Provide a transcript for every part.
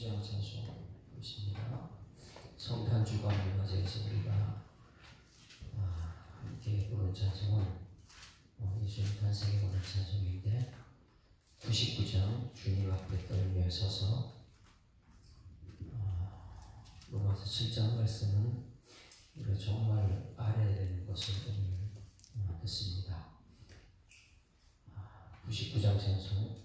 99장 찬송입니다. 성탄 주간 문화제에서 우리가 함께 부른 찬송은 예수님 탄생에 관한 찬송인데 99장 주님 앞에 떨며 서서 로마서 7장 말씀은 우리가 정말 알아야 되는 것을 오늘 듣습니다. 99장 찬송.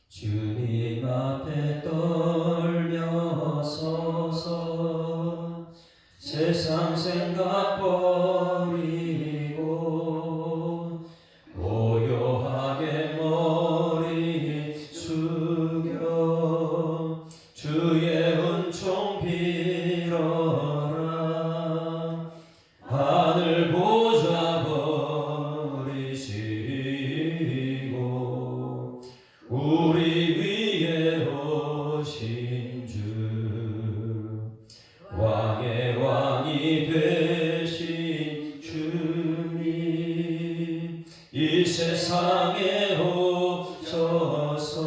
주님 앞에 떨며 서서 세상 생각 버리고 고요하게 머리 숙여 주의 은총 빌어라. 하늘 보좌 버리시고 우리 위에 오신 주, 왕의 왕이 되신 주님, 이 세상에 오셔서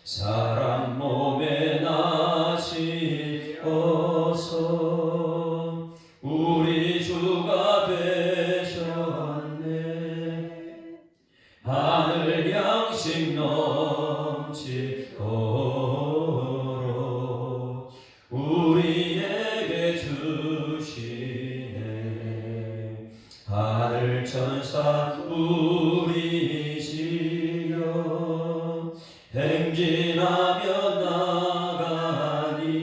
사람 몸에 나시어서 우리 주가 되셨네. 하늘 양식 넘치도록 우리에게 주시네. 하늘 천사 우리시여 행진하며 나가니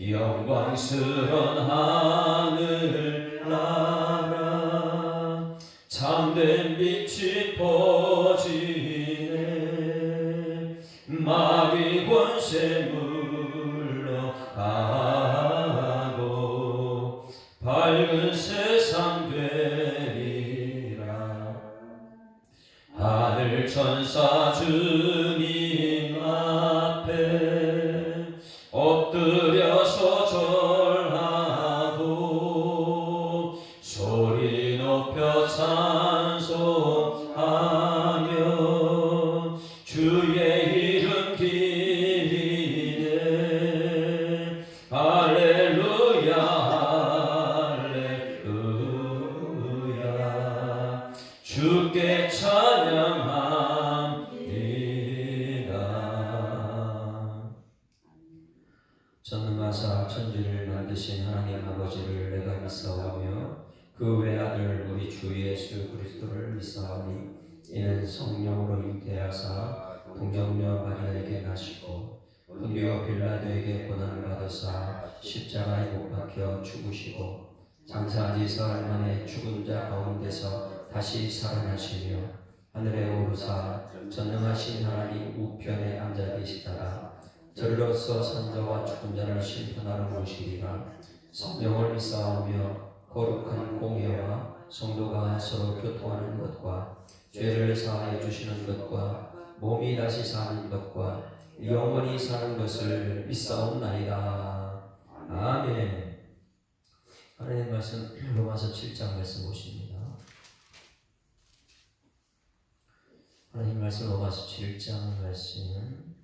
영광스런 하늘나라 참된 빛이 퍼지네. 마귀 권세 물러가고 밝은 세상 되리라. 하늘 천사 주님 앞에 엎드려서 절하고 소리 높여 찬송하며 주의 이름 기리네. 할렐루야 할렐루야 주께 찬양합니다. 전능하사 천지를 만드신 하나님 아버지를 내가 믿사오며 그 외아들 우리 주 예수 그리스도를 믿사오니 이는 성령으로 잉태하사 동정녀 마리아에게 나시고 본디오 빌라도에게 고난을 받으사 십자가에 못 박혀 죽으시고 장사한 지 사흘 만에 죽은 자 가운데서 다시 살아나시며 하늘에 오르사 전능하신 하나님 우편에 앉아 계시다가 저리로서 산자와 죽은 자를 심판하러 오시리라. 성령을 믿사오며 거룩한 공회와 성도가 서로 교통하는 것과 죄를 사하여 주시는 것과 몸이 다시 사는 것과 영원히 사는 것을 믿사옵나이다. 아멘. 하나님 말씀 로마서 7장 말씀 보십니다. 하나님 말씀 로마서 7장 말씀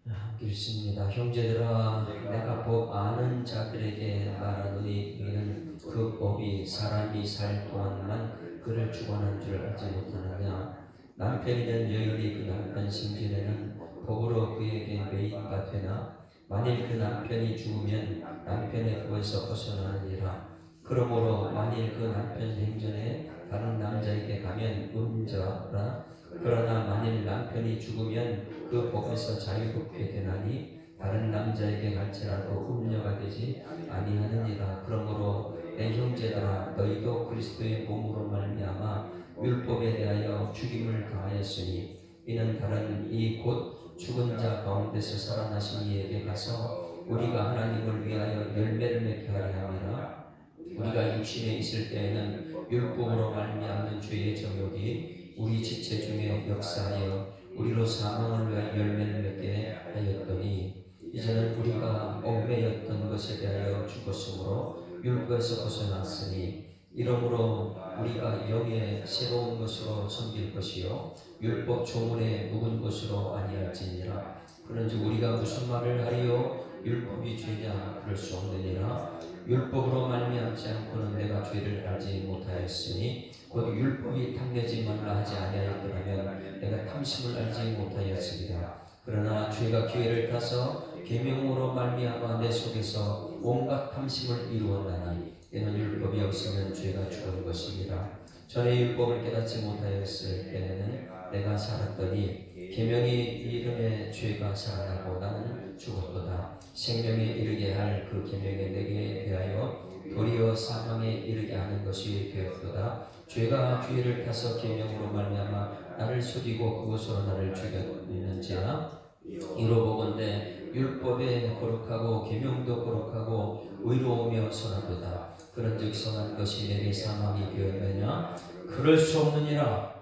함께 읽습니다. 형제들아 내가 법 아는 자들에게 말하노니 너희는 그 법이 사람이 살 동안만 그를 주관한 줄 알지 못하느냐. 남편이든 여인이 그 남편 승진에는 법으로 그에게 매인가 되나 만일 그 남편이 죽으면 남편의 법에서 벗어나느니라. 그러므로 만일 그 남편 생전에 다른 남자에게 가면 음자라. 그러나 만일 남편이 죽으면 그 법에서 자유롭게 되나니 다른 남자에게 갈지라도 음녀가 되지 아니하느니라. 그러므로 내 형제들아 너희도 그리스도의 몸으로 말미암아 율법에 대하여 죽임을 당하였으니 이는 다른 이 곧 죽은 자 가운데서 살아나신 이에게 가서 우리가 하나님을 위하여 열매를 맺게 하려 함이라. 우리가 육신에 있을 때에는 율법으로 말미암는 죄의 정욕이 우리 지체 중에 역사하여 우리로 사망을 위하여 열매를 맺게 하였더니 이제는 우리가 얽매였던 것에 대하여 죽었으므로 율법에서 벗어났으니 이러므로 우리가 영의 새로운 것으로 섬길 것이요 율법 조문에 묵은 것으로 아니할지니라. 그런즉 우리가 무슨 말을 하리요? 율법이 죄냐? 그럴 수 없느니라. 율법으로 말미암지 않고는 내가 죄를 알지 못하였으니 곧 율법이 탐내지 말라 하지 아니하였더라면 내가 탐심을 알지 못하였으리라. 그러나 죄가 기회를 타서 계명으로 말미암아 내 속에서 온갖 탐심을 이루었나니 이는 율법이 없으면 죄가 죽은 것이니라. 전에 율법을 깨닫지 못하였을 때에는 내가 살았더니 계명이 이름에 죄가 살아나고 나는 죽었도다. 생명에 이르게 할 그 계명이 내게 대하여 도리어 사망에 이르게 하는 것이 되었도다. 죄가 기회를 타서 계명으로 말미암아 나를 속이고 그것으로 나를 죽였는지라. 이로 보건대 율법에 거룩하고 계명도 거룩하고 의로우며 선하도다. 그런즉 선한 것이 내게 사망이 되었느냐? 그럴 수 없느니라.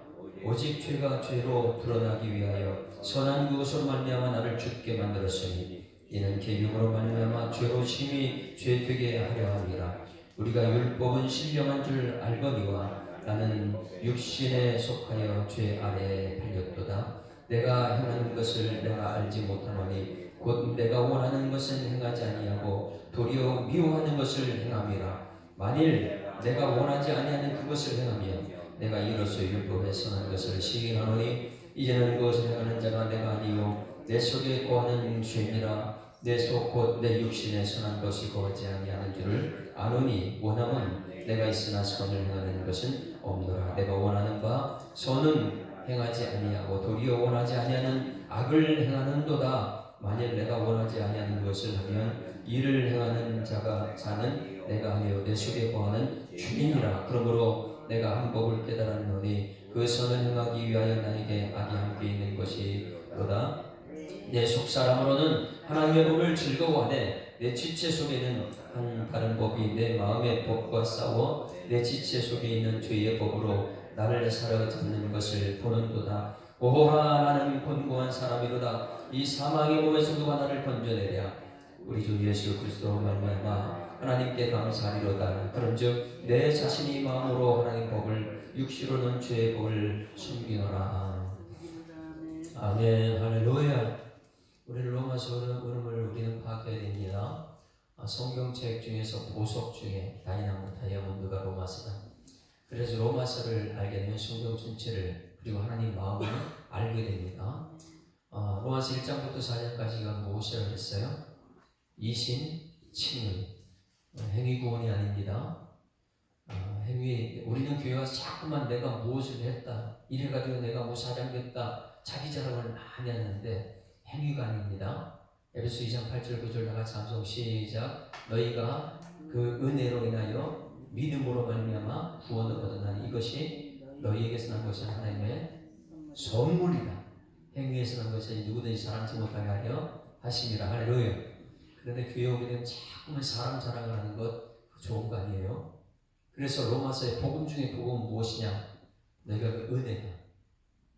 오직 죄가 죄로 드러나기 위하여 선한 그것으로 말미암아 나를 죽게 만들었으니 이는 계명으로 말미암아 죄로 심히 죄되게 하려 함이라. 우리가 율법은 신령한 줄 알거니와 나는 육신에 속하여 죄 아래에 팔렸도다. 내가 행하는 것을 내가 알지 못하노니 곧 내가 원하는 것은 행하지 아니하고 도리어 미워하는 것을 행함이라. 만일 내가 원하지 아니하는 그것을 행하면 내가 이로써 율법에 선한 것을 시인하노니 이제는 그것을 행하는 자가 내가 아니요 내 속에 거하는 죄니라. 내 속 곧 내 육신에 선한 것이 거하지 아니하는 줄을 아노니 원함은 내가 있으나 선을 행하는 것은 없노라. 내가 원하는 바 선은 행하지 아니하고 도리어 원하지 아니하는 악을 행하는도다. 만일 내가 원하지 아니하는 것을 하면 이를 행하는 자가 자는 내가 아니요 내 속에 거하는 주인이라. 그러므로 내가 한 법을 깨달았노니 그 선을 행하기 위하여 나에게 악이 함께 있는 것이로다. 내 속사람으로는 하나님의 법을 즐거워하되 내 지체 속에는 한 다른 법이 내 마음의 법과 싸워 내 지체 속에 있는 죄의 법으로 나를 사로잡는 것을 보는도다. 오호라 나는 곤고한 사람이로다. 이 사망의 몸에서 누가 나를 건져내랴. 우리 주 예수 그리스도로 말미암아 하나님께 감사하리로다. 그런즉 내 자신이 마음으로 하나님 법을 육시로는 죄의 법을 숨기노라. 아멘. 할렐루야. 우리 로마서 오름을 우리는 파악해야 됩니다. 성경책 중에서 보석 중에 다이아몬드가 로마서다. 그래서 로마서를 알게 되면 성경 전체를 그리고 하나님 마음을 알게 됩니다. 로마서 1장부터 4장까지가 무엇이라고 했어요? 이신, 칭의, 행위 구원이 아닙니다. 행위, 우리는 교회 와서 자꾸만 내가 무엇을 했다, 이래가지고 내가 뭐 사장됐다, 자기 자랑을 많이 하는데 행위가 아닙니다. 에베소 2장 8절 9절 나같이 함성 시작. 너희가 그 은혜로 인하여 믿음으로 말미암아 구원을 얻었나니 이것이 너희에게서 난 것은 하나님의 선물이다. 행위에서 난 것은 누구든지 사랑치 못하게 하려 하심이라. 할렐루야. 그런데 교회 오게 되면 자꾸만 사람 자랑을 하는 것 좋은 거 아니에요? 그래서 로마서의 복음 중에 복음은 무엇이냐? 너희가 그 은혜다.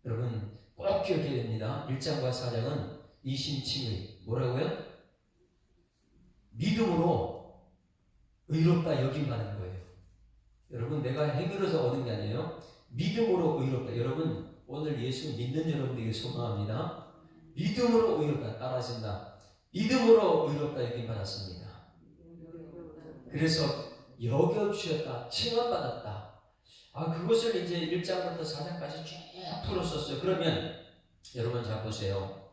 여러분 꼭 기억해야 됩니다. 1장과 4장은 이신칭의 뭐라고요? 믿음으로 의롭다 여김하는 거예요. 여러분 내가 행위로서 얻은 게 아니에요. 믿음으로 의롭다. 여러분 오늘 예수 믿는 여러분에게 소망합니다. 믿음으로 의롭다. 따라하신다. 믿음으로 의롭다 여김받았습니다. 그래서 여겨주셨다. 칭함받았다. 그것을 이제 1장부터 4장까지 쭉 풀었었어요. 그러면 여러분 잘 보세요.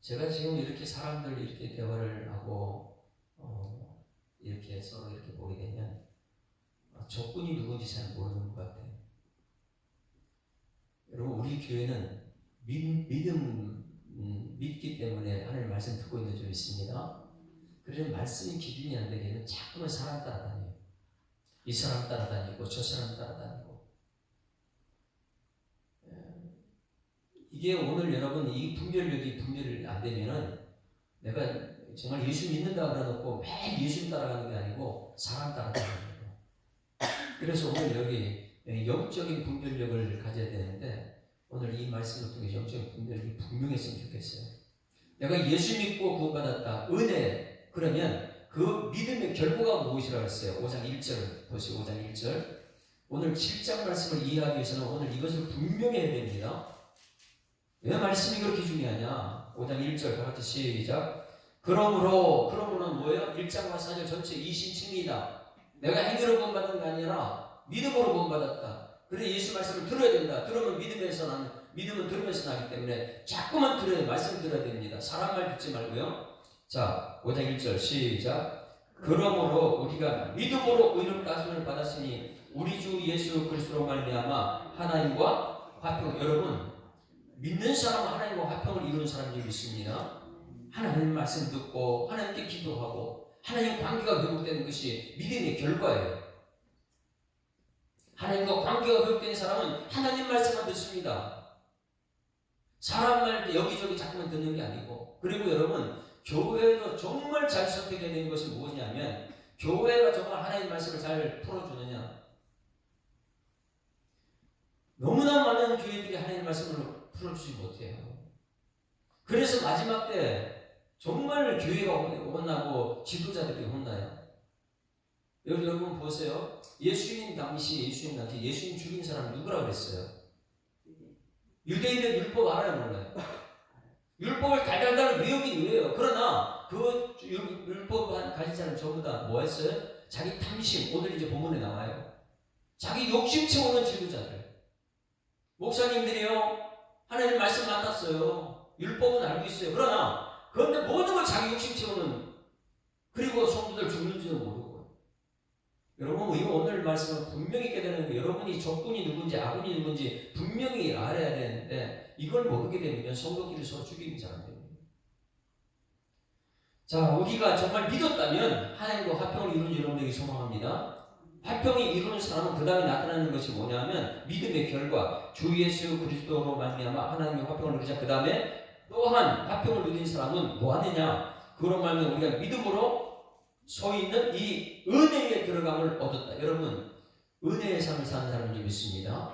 제가 지금 이렇게 사람들 이렇게 대화를 하고 이렇게 서로 이렇게 보게 되면 적군이 누군지 잘 모르는 것 같아요. 여러분 우리 교회는 믿기 때문에 하나님 말씀 듣고 있는 줄 믿습니다. 그래서 말씀이 기준이 안 되게는 자꾸만 사람 따라다녀요. 이 사람 따라다니고 저 사람 따라다니고. 이게 오늘 여러분 이 분별이 안 되면은 내가 정말 예수 믿는다 그래놓고 매일 예수 따라가는 게 아니고 사람 따라다니는 거예요. 그래서 오늘 여기 영적인 분별력을 가져야 되는데 오늘 이 말씀을 통해 영적인 분별력이 분명했으면 좋겠어요. 내가 예수 믿고 구원받았다. 은혜. 그러면 그 믿음의 결과가 무엇이라고 했어요? 5장 1절 보시고 5장 1절. 오늘 7장 말씀을 이해하기 위해서는 오늘 이것을 분명히 해야 됩니다. 왜 말씀이 그렇게 중요하냐? 5장 1절 다 같이 시작. 그러므로는 뭐예요? 1장과 4절 전체 이신칭의다. 내가 행위로 구원받은 게 아니라 믿음으로 구원받았다. 그래 예수 말씀을 들어야 된다. 들으면 믿음은 들으면서 나기 때문에 자꾸만 들어야 말씀 들어야 됩니다. 사람 말 듣지 말고요. 자 5장 1절 시작. 그러므로 우리가 믿음으로 의를 따심을 받았으니 우리 주 예수 그리스도로 말미암아 하나님과 화평. 여러분 믿는 사람은 하나님과 화평을 이루는 사람들이 있습니다. 하나님 말씀 듣고 하나님께 기도하고 하나님 관계가 회복되는 것이 믿음의 결과예요. 하나님과 관계가 회복된 사람은 하나님 말씀만 듣습니다. 사람 말 여기저기 자꾸만 듣는 게 아니고. 그리고 여러분 교회도 정말 잘 선택해야 되는 것이 뭐냐면 교회가 정말 하나님 말씀을 잘 풀어주느냐. 너무나 많은 교회들이 하나님 말씀을 풀어주지 못해요. 그래서 마지막 때 정말 교회가 혼나고 지도자들이 혼나요. 여러분 보세요. 예수님 당시 예수님 죽인 사람 누구라고 그랬어요? 유대인의 율법 알아요 몰라요? 율법을 달달달 외우긴 외워요. 그러나 그 율법 가진 사람 전부 다 뭐 했어요? 자기 탐심, 오늘 이제 본문에 나와요. 자기 욕심 채우는 지도자들. 목사님들이요 하나님 말씀 만났어요. 율법은 알고 있어요. 그런데 모든 걸 자기 욕심 채우는, 그리고 성도들 죽는지도 모르고. 여러분 이거 오늘 말씀은 분명히 깨달는 게 여러분이 적군이 누군지 악군이 누군지 분명히 알아야 되는데 이걸 모르게 되면 성도끼리 서로 죽이는 사람 됩니다. 자 우리가 정말 믿었다면 하나님과 화평을 이루는 여러분에게 소망합니다. 화평이 이루는 사람은 그 다음에 나타나는 것이 뭐냐면 믿음의 결과 주 예수 그리스도로 말미암아 하나님의 화평을 누리자. 그 다음에 또한 화평을 누린 사람은 뭐 하느냐? 그런 말면 우리가 믿음으로 서 있는 이 은혜에 들어감을 얻었다. 여러분 은혜의 삶을 사는 사람을 믿습니다.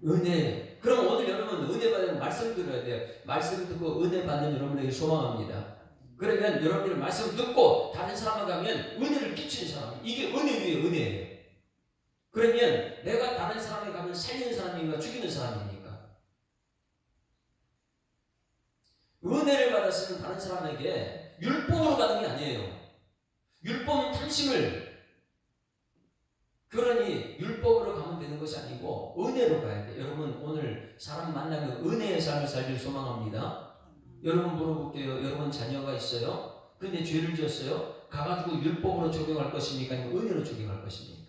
은혜. 그럼 오늘 여러분 은혜 받는 말씀 들어야 돼요. 말씀 듣고 은혜 받는 여러분에게 소망합니다. 그러면 여러분들이 말씀 듣고 다른 사람을 가면 은혜를 끼치는 사람. 이게 은혜 위에 은혜예요. 그러면 내가 다른 사람에 가면 살리는 사람인가 죽이는 사람입니까? 은혜를 받았으면 다른 사람에게 율법으로 받은 게 아니에요. 율법은 탐심을, 그러니 율법으로 가면 되는 것이 아니고 은혜로 가야 돼요. 여러분 오늘 사람 만나면 은혜의 삶을 살기를 소망합니다. 여러분 물어볼게요. 여러분 자녀가 있어요. 근데 죄를 지었어요. 가가지고 율법으로 적용할 것입니까? 아니면 은혜로 적용할 것입니까?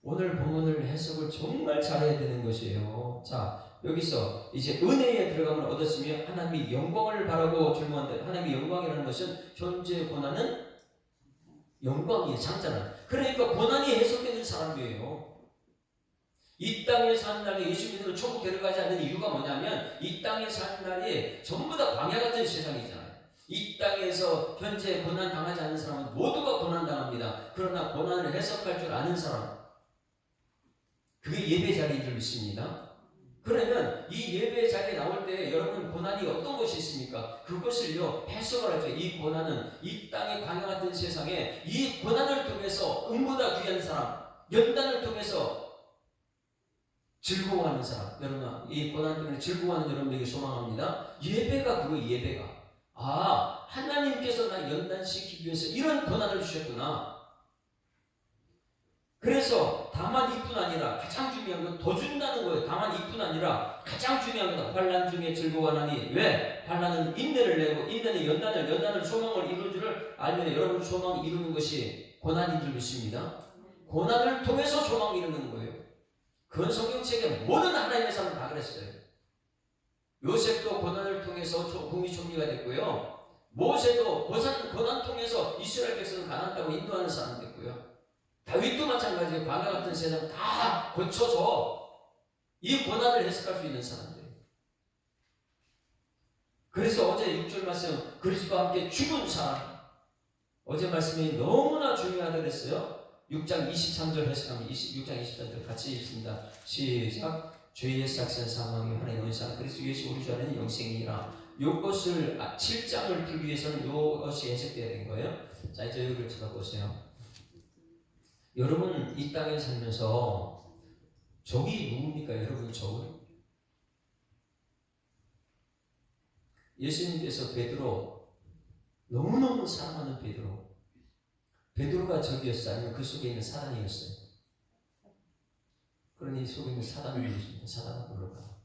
오늘 본문을 해석을 정말 잘해야 되는 것이에요. 자 여기서 이제 은혜에 들어감을 얻었으며 하나님이 영광을 바라고 질문한데, 하나님의 영광이라는 것은 현재 고난은 영광이에요. 장자는. 그러니까 고난이 해석되는 사람이에요. 이 땅에 사는 날에 예수 믿으면 천국 데려가지 않는 이유가 뭐냐면 이 땅에 사는 날이 전부 다 광야 같은 세상이잖아요. 이 땅에서 현재 고난 당하지 않는 사람은 모두가 고난 당합니다. 그러나 고난을 해석할 줄 아는 사람, 그게 예배 자리인 줄 믿습니다. 그러면 이 예배 자리에 나올 때 여러분 고난이 어떤 것이 있습니까? 그것을요 해석을 하죠. 이 고난은 이 땅의 광야 같은 세상에 이 고난을 통해서 응보다 귀한 사람, 연단을 통해서 즐거워하는 사람, 여러분 이 고난 때문에 즐거워하는 여러분에게 소망합니다. 예배가 그거 예배가 하나님께서 나 연단시키기 위해서 이런 고난을 주셨구나. 그래서 다만 이뿐 아니라 가장 중요한 건 더 준다는 거예요. 다만 이뿐 아니라 가장 중요한 건 환난 중에 즐거워하나니. 왜? 환난은 인내를 내고 인내는 연단을 소망을 이루는 줄을 알면 여러분 소망을 이루는 것이 고난인 줄 믿습니다. 고난을 통해서 소망을 이루는 거예요. 그건 성경책에 모든 하나님의 사람은 다 그랬어요. 요셉도 고난을 통해서 국미총리가 됐고요. 모세도 고난 통해서 이스라엘 백성을 가나안 땅으로 인도하는 사람이 됐고요. 다윗도 마찬가지예요. 광야 같은 세상 다 거쳐서 이 고난을 해석할 수 있는 사람들. 그래서 어제 6절 말씀 그리스도와 함께 죽은 사람, 어제 말씀이 너무나 중요하다고 했어요. 6장 23절 해석하면 6장 23절 같이 읽습니다. 시작. 죄의 삭선 사망이 하나님의 은사 그리스도 예수 우리 주 안에는 영생이라. 요것을 7장을 풀기 위해서는 요것이 해석되어야 된 거예요. 자, 이제 여기를 쳐다보세요. 여러분 이 땅에 살면서 적이 누굽니까? 여러분 적은? 예수님께서 베드로, 너무너무 사랑하는 베드로가 적이었어요? 아니면 그 속에 있는 사단이었어요? 그러니 속에 있는 사단을 부르십니다. 사단을 불러가.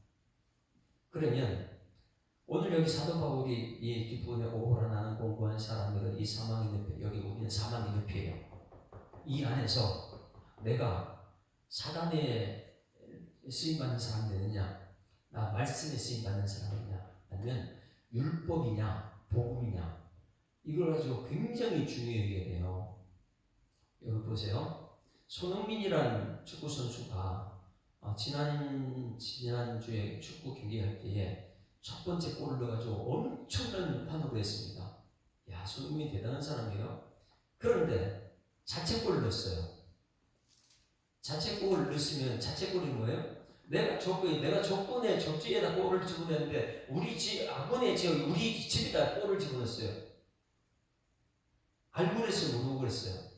그러면 오늘 여기 사도 바울이 이 뒷부분에 오호라 나는 공부한 사람들은 이 사망의 늪에, 여기 우리는 사망의 늪이에요. 이 안에서 내가 사단에 쓰임받는 사람이 되느냐, 나 말씀에 쓰임받는 사람이냐, 아니면 율법이냐 복음이냐, 이걸 가지고 굉장히 중요하게 돼요. 여기 보세요. 손흥민이라는 축구 선수가 지난주에 축구 경기할 때에 첫 번째 골을 넣어가지고 엄청난 환호를 했습니다. 야, 손흥민 대단한 사람이에요. 그런데 자책골을 넣었어요. 자책골을 넣으면 자책골이 뭐예요? 내가 적군의 적지에다 골을 집어넣는데 우리 집에다 골을 집어넣었어요. 알고 그랬어요? 모르고 그랬어요?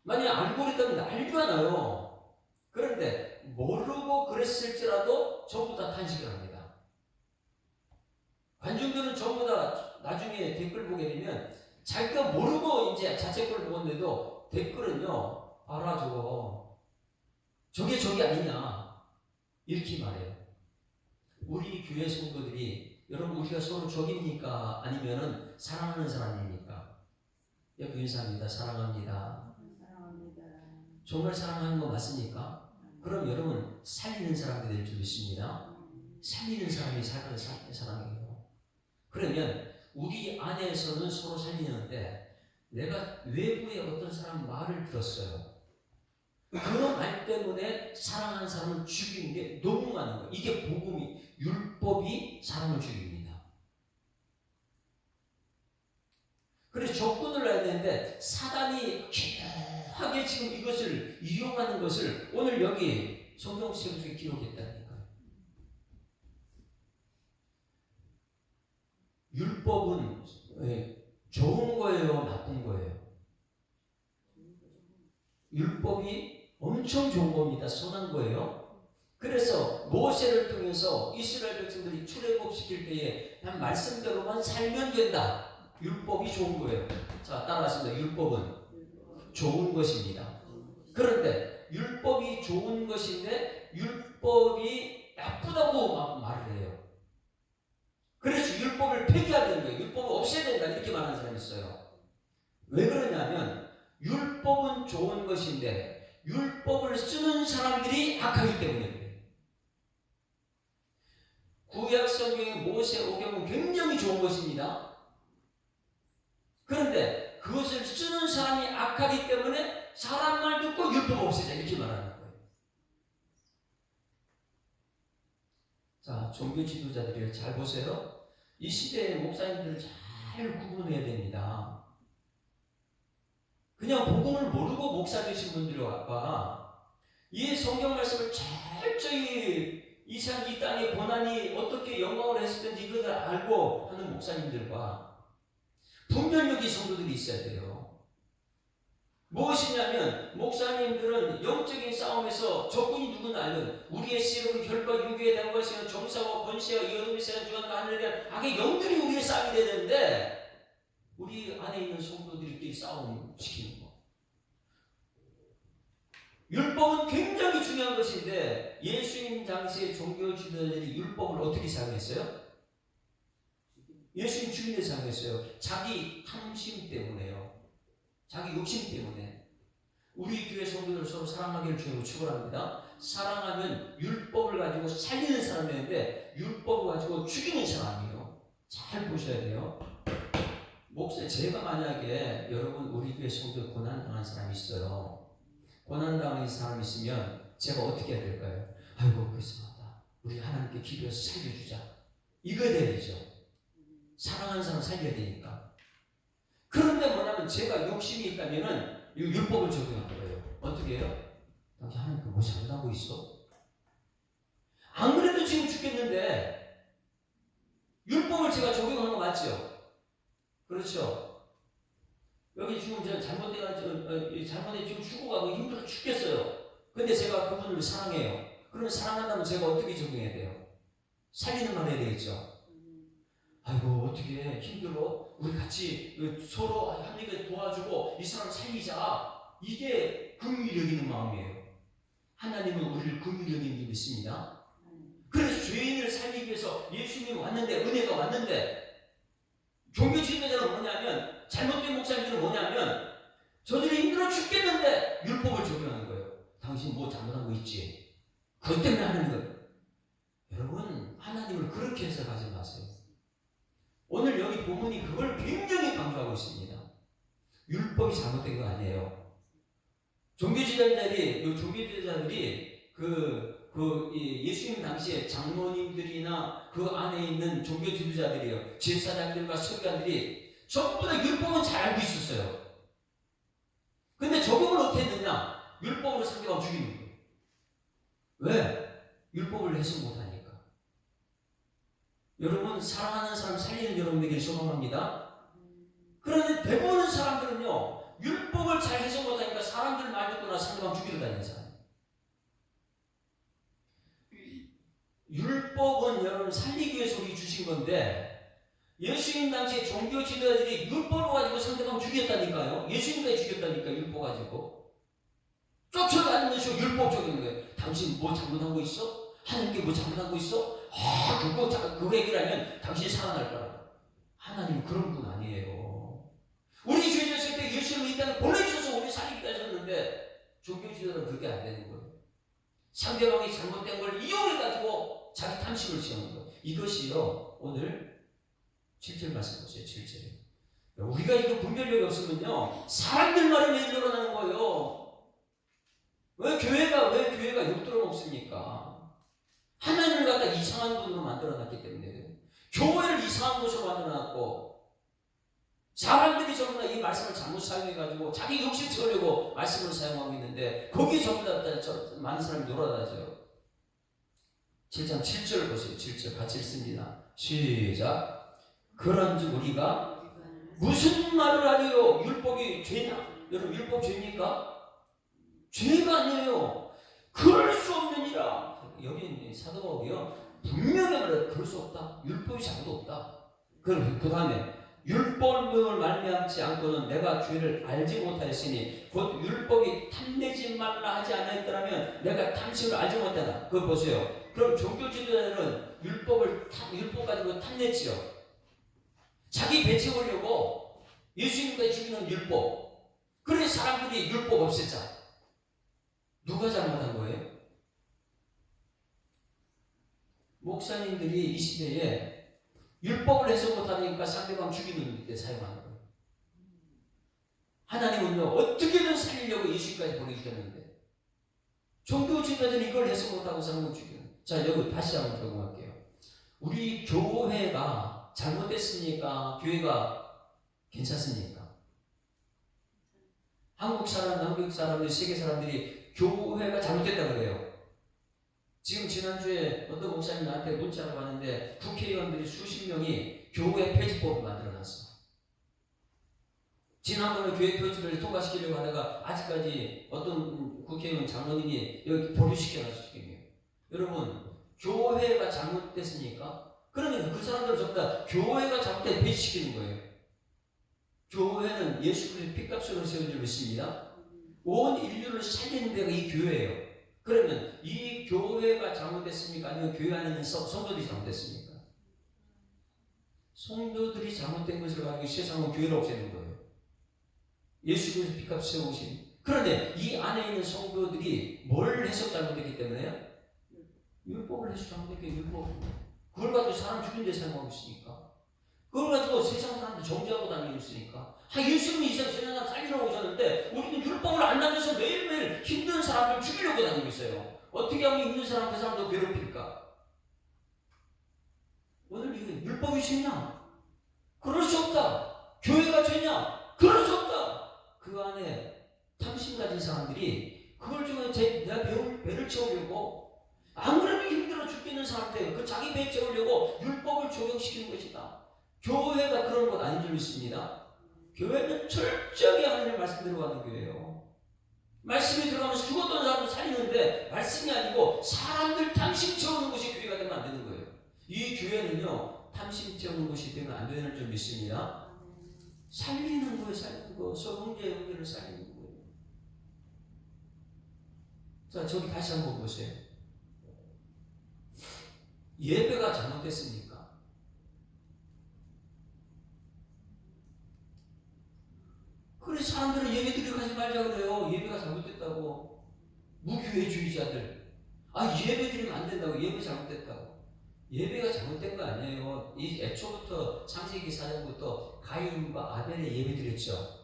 만약 알고 그랬다면 난리가 나요. 그런데 모르고 그랬을지라도 전부 다 탄식을 합니다. 관중들은 전부 다 나중에 댓글 보게 되면 자기가 모르고 이제 자책골을 먹었는데도 댓글은요, 알아 저게 적이 아니냐 이렇게 말해요. 우리 교회 성도들이, 여러분 우리가 서로 적입니까? 아니면은 사랑하는 사람입니까? 옆에 인사합니다. 사랑합니다. 정말 사랑하는 거 맞습니까? 그럼 여러분 살리는 사람이 될 줄 믿습니다. 살리는 사람이 사랑이에요. 그러면 우리 안에서는 서로 살리는데 내가 외부의 어떤 사람 말을 들었어요. 그 말 때문에 사랑하는 사람을 죽이는 게 너무 많은 거예요. 이게 복음이, 율법이 사람을 죽입니다. 그래서 적군을 해야 되는데 사단이 기묘하게 지금 이것을 이용하는 것을 오늘 여기 성경책 중에 기록했다니까요. 율법은 좋은 거예요, 나쁜 거예요? 율법이 엄청 좋은 겁니다. 선한 거예요. 그래서 모세를 통해서 이스라엘 백성들이 출애굽시킬 때에 한 말씀대로만 살면 된다. 율법이 좋은 거예요. 자, 따라하십니다. 율법은 좋은 것입니다. 그런데 율법이 좋은 것인데 율법이 나쁘다고 막 말을 해요. 그래서 율법을 폐기해야 되는 거예요. 율법을 없애야 된다 이렇게 말하는 사람이 있어요. 왜 그러냐면 율법은 좋은 것인데 율법을 쓰는 사람들이 악하기 때문에 그래요. 구약 성경의 모세오경은 굉장히 좋은 것입니다. 그런데 그것을 쓰는 사람이 악하기 때문에 사람 말 듣고 율법 없애자 이렇게 말하는 거예요. 자, 종교 지도자들이 잘 보세요. 이 시대의 목사님들을 잘 구분해야 됩니다. 그냥 복음을 모르고 목사 되신 분들과 이 성경 말씀을 철저히 이 땅의 고난이 어떻게 영광을 했었는지 이것을 알고 하는 목사님들과 분별력이 성도들이 있어야 돼요. 무엇이냐면 목사님들은 영적인 싸움에서 적군이 누구나 알면 우리의 씨름은 혈과 육에 대한 것이요 정사와 권세와 이 어둠의 세상 중간 하늘에 대한 악의 영들이 우리의 싸움이 되는데 우리 안에 있는 성도들끼리 싸움 시키는 거. 율법은 굉장히 중요한 것인데 예수님 당시의 종교 지도자들이 율법을 어떻게 사용했어요? 예수님 죽인 데 사용했어요. 자기 탐심 때문에요. 자기 욕심 때문에. 우리 교회 성도들 서로 사랑하기를 주님으로 축원합니다. 사랑하면 율법을 가지고 살리는 사람이었는데 율법을 가지고 죽이는 사람이에요. 잘 보셔야 돼요. 목사, 제가 만약에 여러분 우리 교회 성도에 고난당한 사람이 있어요. 고난당한 사람이 있으면 제가 어떻게 해야 될까요? 아이고 그렇습니다. 우리 하나님께 기도해서 살려주자. 이거 되죠. 사랑하는 사람 살려야 되니까. 그런데 뭐냐면 제가 욕심이 있다면은 이 율법을 적용할 거예요. 어떻게 해요? 당신 하나님 그거 잘못하고 있어? 안 그래도 지금 죽겠는데 율법을 제가 적용한 거 맞죠? 그렇죠? 여기 지금 제가 잘못해 지금 죽어가고 힘들어 죽겠어요. 근데 제가 그분을 사랑해요. 그러면 사랑한다면 제가 어떻게 적용해야 돼요? 살리는 말 해야 되겠죠? 아이고 어떻게 힘들어? 우리 같이 서로 합리하게 도와주고 이 사람 살리자. 이게 긍휼히 여기는 마음이에요. 하나님은 우리를 긍휼히 여기는 줄 믿습니다. 그래서 죄인을 살리기 위해서 예수님이 왔는데, 은혜가 왔는데, 종교 지도자는 뭐냐면, 잘못된 목사님들은 뭐냐면, 저들이 힘들어 죽겠는데 율법을 적용하는 거예요. 당신 뭐 잘못한 거 있지? 그것 때문에 하는 거예요. 여러분, 하나님을 그렇게 해석하지 마세요. 오늘 여기 본문이 그걸 굉장히 강조하고 있습니다. 율법이 잘못된 거 아니에요. 종교지도자들이 예수님 당시에 장로님들이나 그 안에 있는 종교지도자들이요, 제사장들과 서기관들이 전부 다 율법은 잘 알고 있었어요. 근데 적용을 어떻게 했느냐? 율법으로 상대방 죽이는 거예요. 왜? 율법을 해석 못하니까. 여러분, 사랑하는 사람 살리는 여러분에게 소망합니다. 그런데 대부분 사람들은요, 율법을 잘 해석 못하니까 사람들 말 듣거나 상대방 죽이러 다니는 사람. 율법은 여러분 살리기 위해서 우리 주신 건데, 예수님 당시에 종교 지도자들이 율법을 가지고 상대방 죽였다니까요. 예수님까지 죽였다니까, 율법 가지고. 쫓아다니면서 율법 적용하는 거예요. 당신 뭐 잘못한 거 있어? 하나님께 뭐 잘못한 거 있어? 그거 얘기를 하면 당신이 살아날 거라. 하나님 그런 분 아니에요. 우리 주님이었을 때 예수님을 이 땅에 보내주셔서 우리 살리기도 하셨는데, 종교 지도자는 그렇게 안 되는 거예요. 상대방이 잘못된 걸 이용해가지고 자기 탐심을 지어놓는 거예요. 이것이요, 오늘 7절 말씀 보세요. 7절에 우리가 이거 분별력이 없으면요, 사람들 말에 왜 늘어나는 거예요? 왜 교회가 욕들어 먹습니까? 하나님을 갖다 이상한 분으로 만들어놨기 때문에, 교회를 이상한 곳으로 만들어놨고, 사람들이 전부 다 이 말씀을 잘못 사용해가지고 자기 욕심 채우려고 말씀을 사용하고 있는데, 거기에 전부 다 많은 사람이 놀아다녀요. 7장 7절 보세요. 7절 같이 읽습니다. 시작. 그런즉 우리가 무슨 말을 하리요? 율법이 죄냐? 여러분, 율법 죄입니까? 죄가 아니에요. 그럴 수 없느니라. 여기 사도 바울이요, 분명히 말해요. 그럴 수 없다. 율법이 잘못 없다. 그 다음에 율법을 말미암지 않고는 내가 죄를 알지 못하였으니, 곧 율법이 탐내지 말라 하지 않았더라면 내가 탐심을 알지 못하다. 그거 보세요. 그럼 종교 지도자들은 율법 가지고 탐냈지요. 자기 배 채우려고 예수님까지 죽이는 율법. 그래서 사람들이 율법 없앴자. 누가 잘못한 거예요? 목사님들이 이 시대에 율법을 해석 못하니까 상대방 죽이는 데 사용하는 거예요. 하나님은요, 어떻게든 살리려고 예수님까지 보내주셨는데, 종교 지도자들은 이걸 해석 못하고 상대방 죽이는. 자, 여기 다시 한번 적용할게요. 우리 교회가 잘못됐습니까? 교회가 괜찮습니까? 한국 사람들, 세계 사람들이 교회가 잘못됐다고 그래요. 지금 지난주에 어떤 목사님 나한테 문자를 받는데, 국회의원들이 수십 명이 교회 폐지법을 만들어놨어. 지난번에 교회 폐지를 통과시키려고 하다가 아직까지 어떤 국회의원 장로님이 여기 보류시켜가지고 지금이에요. 여러분, 교회가 잘못됐습니까? 그러면 그 사람들은 전부 다 교회가 잘못된 폐지시키는 거예요. 교회는 예수 그리스도의 피값으로 세운 줄 믿습니다. 온 인류를 살리는 데가 이 교회예요. 그러면 이 교회가 잘못됐습니까? 아니면 교회 안에 있는 성도들이 잘못됐습니까? 성도들이 잘못된 것을 가지고 세상은 교회를 없애는 거예요. 예수 그리스도 피값 세우신. 그런데 이 안에 있는 성도들이 뭘 해석 잘못했기 때문에? 율법을 해석 잘못했기 때문에 율법. 그걸 가지고 사람 죽인 데 사용하고 있으니까. 그걸 가지고 세상 사람들 정죄하고 다니고 있으니까. 예수님이 이 세상 사람 살리러 오셨는데, 우리는 율법을 안 나눠서 매일매일 힘든 사람들 죽이려고 다니고 있어요. 어떻게 하면 힘든 사람, 그 사람도 괴롭힐까? 오늘 이게 율법이 죄냐? 그럴 수 없다. 교회가 죄냐? 그럴 수 없다. 그 안에 탐심 가진 사람들이 그걸 중에 내가 배를 채우려고, 안 그래도 힘들어 죽겠는 사람한테 그 자기 배 채우려고 율법을 적용시키는 것이다. 교회가 그런 것 아닌 줄 믿습니다. 교회는 철저하게 하나님의 말씀대로 가는 교회예요. 말씀이 들어가면서 죽었던 사람을 살리는데 말씀이 아니고 사람들 탐심 채우는 것이 교회가 되면 안 되는 거예요. 이 교회는요, 탐심 채우는 것이 되면 안 되는 줄 믿습니다. 살리는 거예요, 살리는 거. 형제 형제를 살리는 거예요. 자, 저기 다시 한번 보세요. 예배가 잘못됐습니까? 그래, 사람들은 예배 드리러 가지 말자 그래요. 예배가 잘못됐다고. 무교회주의자들. 예배 드리면 안 된다고. 예배 잘못됐다고. 예배가 잘못된 거 아니에요. 이 애초부터 창세기 4장부터 가인과 아벨의 예배 드렸죠.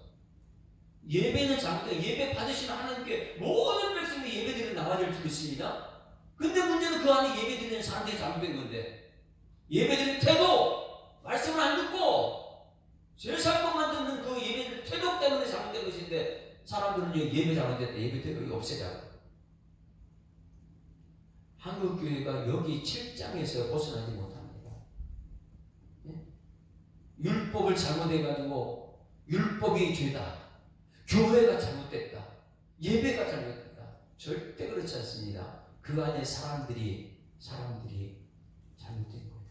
예배는 잘못된, 예배 받으시면 하나님께 모든 백성이 예배 드리러 나와야 될 줄 믿습니다. 근데 문제는 그 안에 예배 드리는 사람들이 잘못된 건데, 예배 드리는 태도, 말씀을 안 듣고 제사할 것만 듣는 그 예배 태도 때문에 잘못된 것인데, 사람들은 예배 잘못됐다, 예배 태도 없애자고. 한국교회가 여기 7장에서 벗어나지 못합니다. 네? 율법을 잘못해가지고 율법이 죄다, 교회가 잘못됐다, 예배가 잘못됐다. 절대 그렇지 않습니다. 그 안에 사람들이 잘못된 거예요.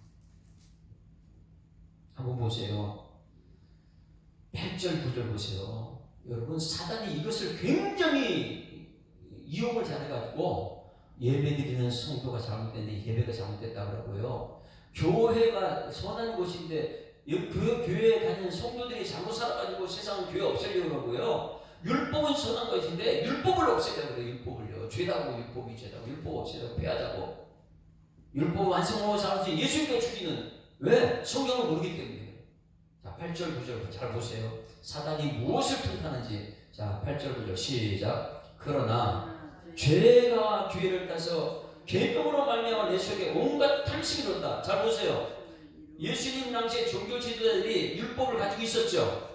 한번 보세요. 8절 9절 보세요. 여러분, 사단이 이것을 굉장히 이용을 잘해가지고 예배드리는 성도가 잘못됐는데 예배가 잘못됐다고 그러고요. 교회가 선한 곳인데 그 교회에 다니는 성도들이 잘못 살아가지고 세상은 교회 없애려고 하고요. 율법은 선한 것인데 율법을 없애자고 그래요. 율법을요. 죄다고 율법이 죄다고, 율법 없애자고, 폐하자고. 율법 완성하고 살아서 예수님도 죽이는, 왜? 성경을 모르기 때문에. 자, 8절 9절 잘 보세요. 사단이 무엇을 틈타는지. 자, 8절 9절 시작. 그러나 죄가 기회를 따서 계명으로 말미암아 내 속에 온갖 탐심이 들었다. 잘 보세요. 예수님 당시에 종교 지도자들이 율법을 가지고 있었죠.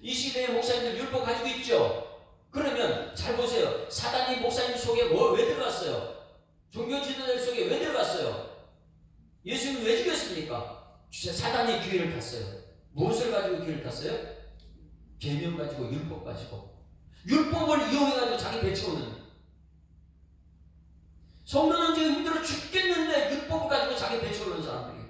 이 시대의 목사님들 율법 가지고 있죠. 그러면 잘 보세요. 사단이 목사님 속에 왜 들어갔어요? 종교 지도자들 속에 왜 들어갔어요? 예수님 왜 죽였습니까? 사단이 기회를 탔어요. 무엇을 가지고 기회를 탔어요? 계명 가지고, 율법 가지고. 율법을 이용해가지고 자기 배채우는. 성도는 지금 힘들어 죽겠는데 율법을 가지고 자기 배치우는 사람들이.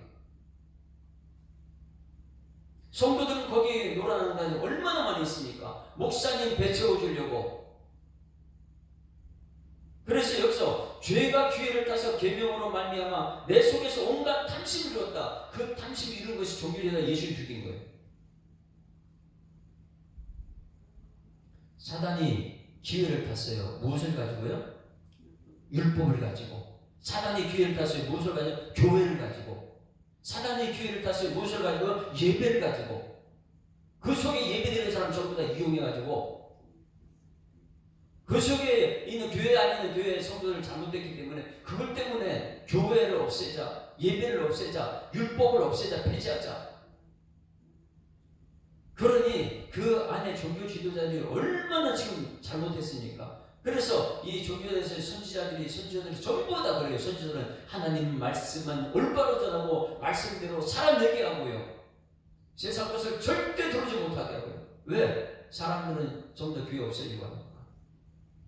성도들은 거기 놀아나는 데는 얼마나 많이 있습니까? 목사님 배채워 주려고. 그래서 여기서 죄가 기회를 타서 계명으로 말미암아 내 속에서 온갖 탐심을 이뤘다. 그 탐심이 이룬 것이 종교제자 예수를 죽인 거예요. 사단이 기회를 탔어요. 무엇을 가지고요? 율법을 가지고. 사단이 기회를 탔어요. 무엇을 가지고? 교회를 가지고. 사단이 기회를 탔어요. 무엇을 가지고? 예배를 가지고. 그 속에 예배드리는 사람 전부 다 이용해가지고, 그 속에 있는 교회 안에 있는 교회의 성도들 잘못됐기 때문에 그것 때문에 교회를 없애자, 예배를 없애자, 율법을 없애자, 폐지하자. 그러니 그 안에 종교 지도자들이 얼마나 지금 잘못했습니까? 그래서 이 종교에서 선지자들이 전부 다 그래요. 선지자들은 하나님 말씀만 올바로 전하고 말씀대로 살아내게 하고요. 세상 것을 절대 들어오지 못하게 하고요. 왜? 사람들은 좀 더 교회 없애려고 합니까?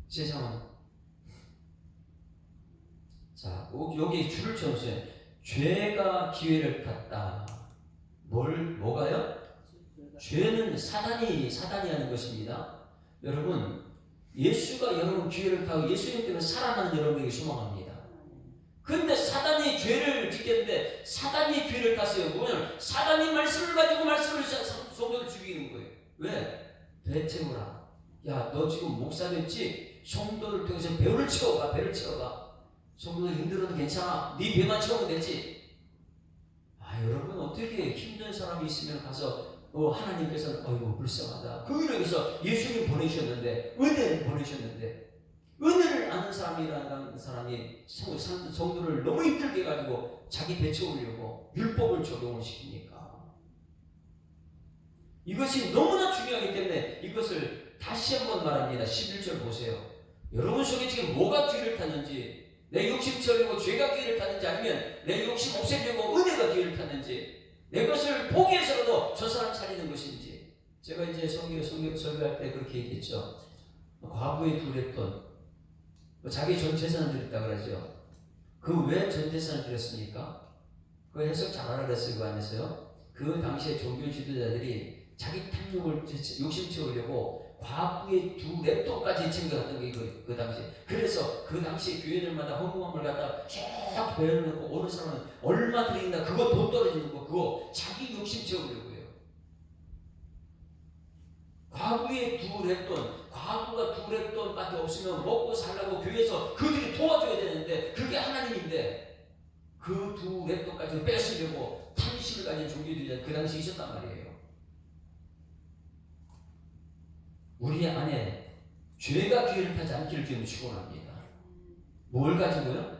세상은. 자, 여기 줄을 쳐보세요. 죄가 기회를 탔다. 뭐가요? 죄는 사단이 하는 것입니다. 여러분, 예수가 여러분 기회를 타고 예수님 때문에 살아나는 여러분에게 소망합니다. 근데 사단이 죄를 짓겠는데 사단이 기회를 탔어요. 뭐냐면 사단이 말씀을 가지고 말씀을 성도를 죽이는 거예요. 왜? 배 채우라. 야, 너 지금 목사 됐지? 성도를 통해서 배를 채워가. 성도들 힘들어도 괜찮아. 네 배만 채우면 되지. 여러분, 어떻게 힘든 사람이 있으면 가서 하나님께서는 어이구 불쌍하다. 그 일을 위해서 예수님 보내셨는데, 은혜를 보내셨는데, 은혜를 아는 사람이라는 사람이 성도를 너무 힘들게 해가지고 자기 배채우려고 율법을 적용을 시킵니까? 이것이 너무나 중요하기 때문에 이것을 다시 한번 말합니다. 11절 보세요. 여러분 속에 지금 뭐가 뒤를 탔는지, 내 욕심 세우려고 죄가 기회를 탔는지 아니면 내 욕심 없애려고 은혜가 기회를 탔는지 내 것을 포기해서라도 저 사람 살리는 것인지. 제가 이제 설교할 때 그렇게 얘기했죠. 과부의 두 랩돈, 자기 전 재산을 드렸다 그러죠. 그 왜 전 재산을 드렸습니까? 그 해석 잘하라 그랬어요. 그 안에서요. 그 당시에 종교 지도자들이 자기 탐욕을 욕심 채우려고 과부의 두 랩돈까지 챙겨갔던 게 그 당시에. 그래서 그 당시에 교회들마다 헌금함을 갖다가 쫙 배워놓고 어느 사람은 얼마 드린다 그거 돈 떨어지는 거 그거 자기 욕심 채우려고요. 과부의 두 랩돈, 과부가 두 랩돈밖에 없으면 먹고 살라고 교회에서 그들이 도와줘야 되는데 그게 하나님인데 그 두 랩돈까지 뺏으려고 탐심을 가진 종교들이 그 당시 있었단 말이에요. 우리 안에 죄가 기회를 타지 않기를 주님 축원합니다. 뭘 가지고요?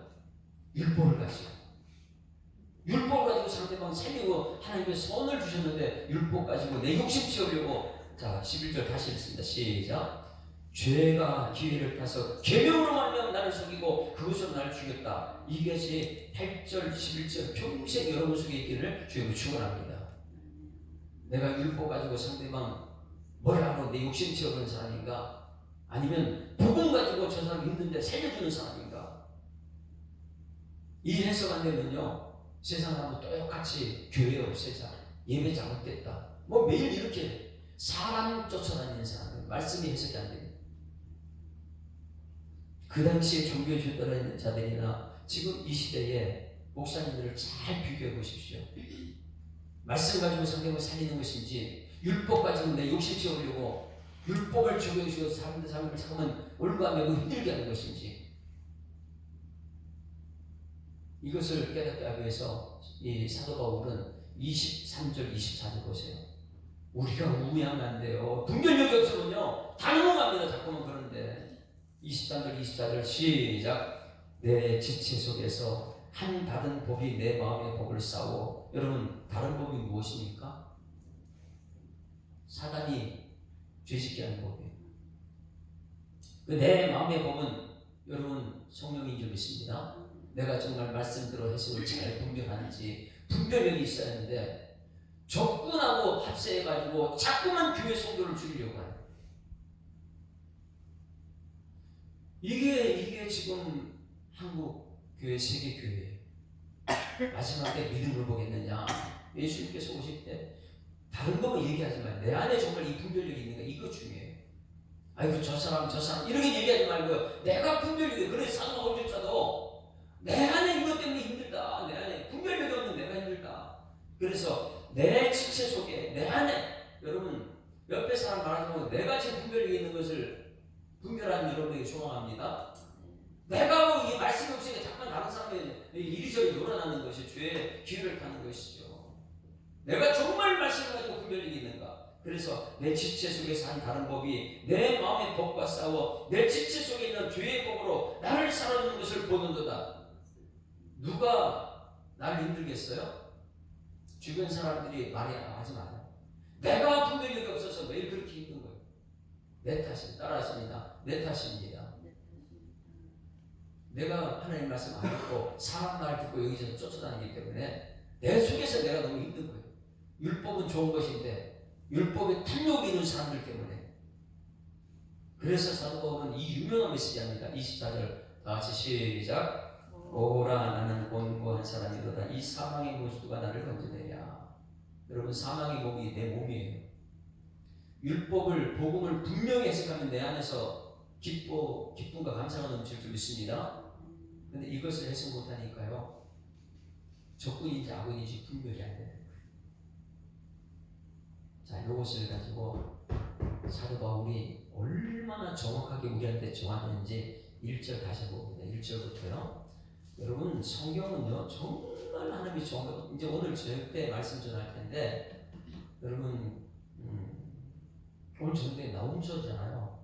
율법을 가지고. 율법을 가지고 상대방 살리고 하나님께 선을 주셨는데 율법 가지고 내 욕심 채우려고. 자, 11절 다시 읽습니다. 시작. 죄가 기회를 타서 계명으로 말하면 나를 속이고 그것으로 나를 죽였다. 이것이 8절, 11절 평생 여러분 속에 있기를 주님을 축원합니다. 내가 율법 가지고 상대방 뭐라고 내 욕심 채우는 사람인가? 아니면 복음 가지고 저 사람 힘든데 살려주는 사람인가? 이 해석 안 되면요 세상 사람은 똑같이 교회 없애자, 예배 잘못됐다, 뭐 매일 이렇게 사람 쫓아다니는 사람은 말씀이 해석이 안 됩니다. 그 당시에 종교에 주도하는 자들이나 지금 이 시대에 목사님들을 잘 비교해 보십시오. 말씀 가지고 상대방을 살리는 것인지 율법 가지고 내 욕심 채우려고 율법을 적용시켜서 사람들 삶을 잠깐만 올가매고 힘들게 하는 것인지. 이것을 깨닫게 하기 위해서 이 사도 바울은 23절 24절 보세요. 우리가 우매하면 안 돼요. 분별력이 없으면요 당황합니다. 자꾸만. 그런데 23절 24절 시작. 내 지체 속에서 한 받은 법이 내 마음의 법을 싸워. 여러분 다른 법이 무엇입니까? 사단이 죄짓게 하는 법이에요. 내 마음의 법은 여러분 성령인 줄 믿습니다. 내가 정말 말씀대로 해석을 잘 분별하는지 분별력이 있어야 하는데 적군하고 합세해가지고 자꾸만 교회 성도를 죽이려고 해요. 이게 지금 한국 교회, 세계 교회예요. 마지막 때 믿음을 보겠느냐? 예수님께서 오실 때 다른 거만 얘기하지 말고 내 안에 정말 이 분별력이 있는가 이거 중요해요. 아이고 저 사람 이렇게 얘기하지 말고요. 내가 분별력이. 그래서 사도 바울조차도 내 안에 이것 때문에 힘들다. 내 안에 분별력이 없는 내가 힘들다. 그래서 내 지체 속에 내 안에 여러분 옆에 사람 말하지 말고 내가 지금 분별력이 있는 것을 분별하는 여러분에게 소망합니다. 내가 뭐 이 말씀이 없으니까 자꾸만 다른 사람이 이리저리 놀아나는 것이 죄의 기회를 타는 것이죠. 내가 정말 말씀을 가지고 분별력이 있는가? 그래서 내 지체 속에서 한 다른 법이 내 마음의 법과 싸워 내 지체 속에 있는 죄의 법으로 나를 살아주는 것을 보는도다. 누가 나를 힘들겠어요? 주변 사람들이 말이 하지 마요. 내가 분별력이 없어서 매일 그렇게 힘든 거예요. 내 탓입니다. 따라하십니다. 내 탓입니다. 내가 하나님 말씀 안 듣고 사람 말 듣고 여기저기 쫓아다니기 때문에 내 속에서 내가 너무 힘든 거예요. 율법은 좋은 것인데 율법에 탐욕이 있는 사람들 때문에. 그래서 사도 바울은 이 유명한 메시지합니다. 24절 다 같이 시작. 오라 나는 곤고한 사람이로다. 이 사망의 모습과 나를 건져내랴. 여러분 사망의 몸이 내 몸이에요. 율법을 복음을 분명히 해석하면 내 안에서 기쁨과 감사가 넘칠 줄 믿습니다. 그런데 이것을 해석 못하니까요 적군인지 악군인지 분별이 안 되는 거예요. 자, 이것을 가지고 사도 바울이 얼마나 정확하게 우리한테 정하는지 1절 다시 봅니다. 1절부터요. 여러분 성경은요 정말 하나님이 정확하게 이제 오늘 저녁 때 말씀 전할 텐데 여러분 오늘 저녁 때 나움서잖아요.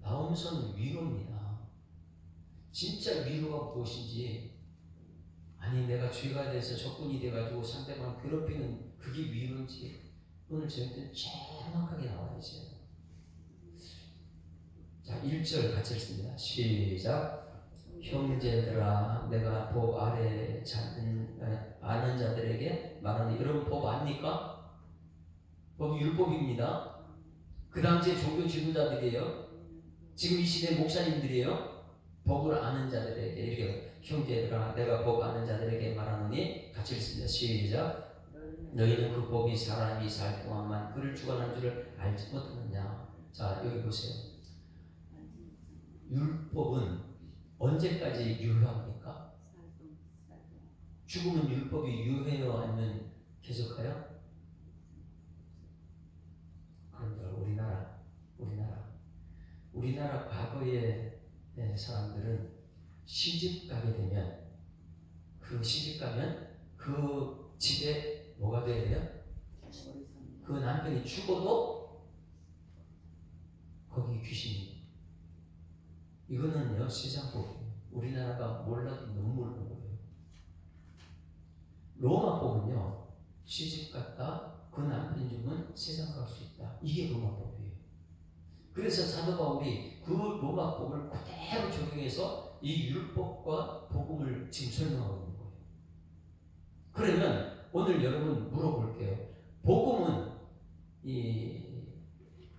나움서는 위로입니다. 진짜 위로가 무엇인지, 아니 내가 죄가 돼서 적군이 돼가지고 상대방 괴롭히는 그게 위로인지 오늘 저녁 때 정확하게 나와야지. 자 1절 같이 읽습니다. 시작. 형제들아 내가 법 아래 아는 자들에게 말하니 여러분 법 압니까? 법이 율법입니다. 그 당시에 종교 지도자들이에요. 지금 이 시대 목사님들이에요. 법을 아는 자들에게 이렇게 형제들아 내가 법 아는 자들에게 말하노니 같이 읽습니다. 시작. 너희는 그 법이 사람이 살 동안만 그를 주관한 줄을 알지 못하느냐. 자 여기 보세요. 율법은 언제까지 유효합니까? 죽으면 율법이 유효해요? 아니면 계속해요? 그런데 우리나라 과거의 사람들은 시집 가게 되면 그 집에 뭐가 돼야 돼요? 그 남편이 죽어도 거기 귀신이. 이거는요 세상법이에요. 우리나라가 몰라도 너무 모르는 거예요. 로마법은요 시집 갔다 그 남편이 죽으면 세상 갈 수 있다. 이게 로마법이에요. 그래서 사도 바울이 그 로마법을 그대로 적용해서 이 율법과 복음을 지금 설명하고 있는 거예요. 그러면 오늘 여러분 물어볼게요. 복음은 이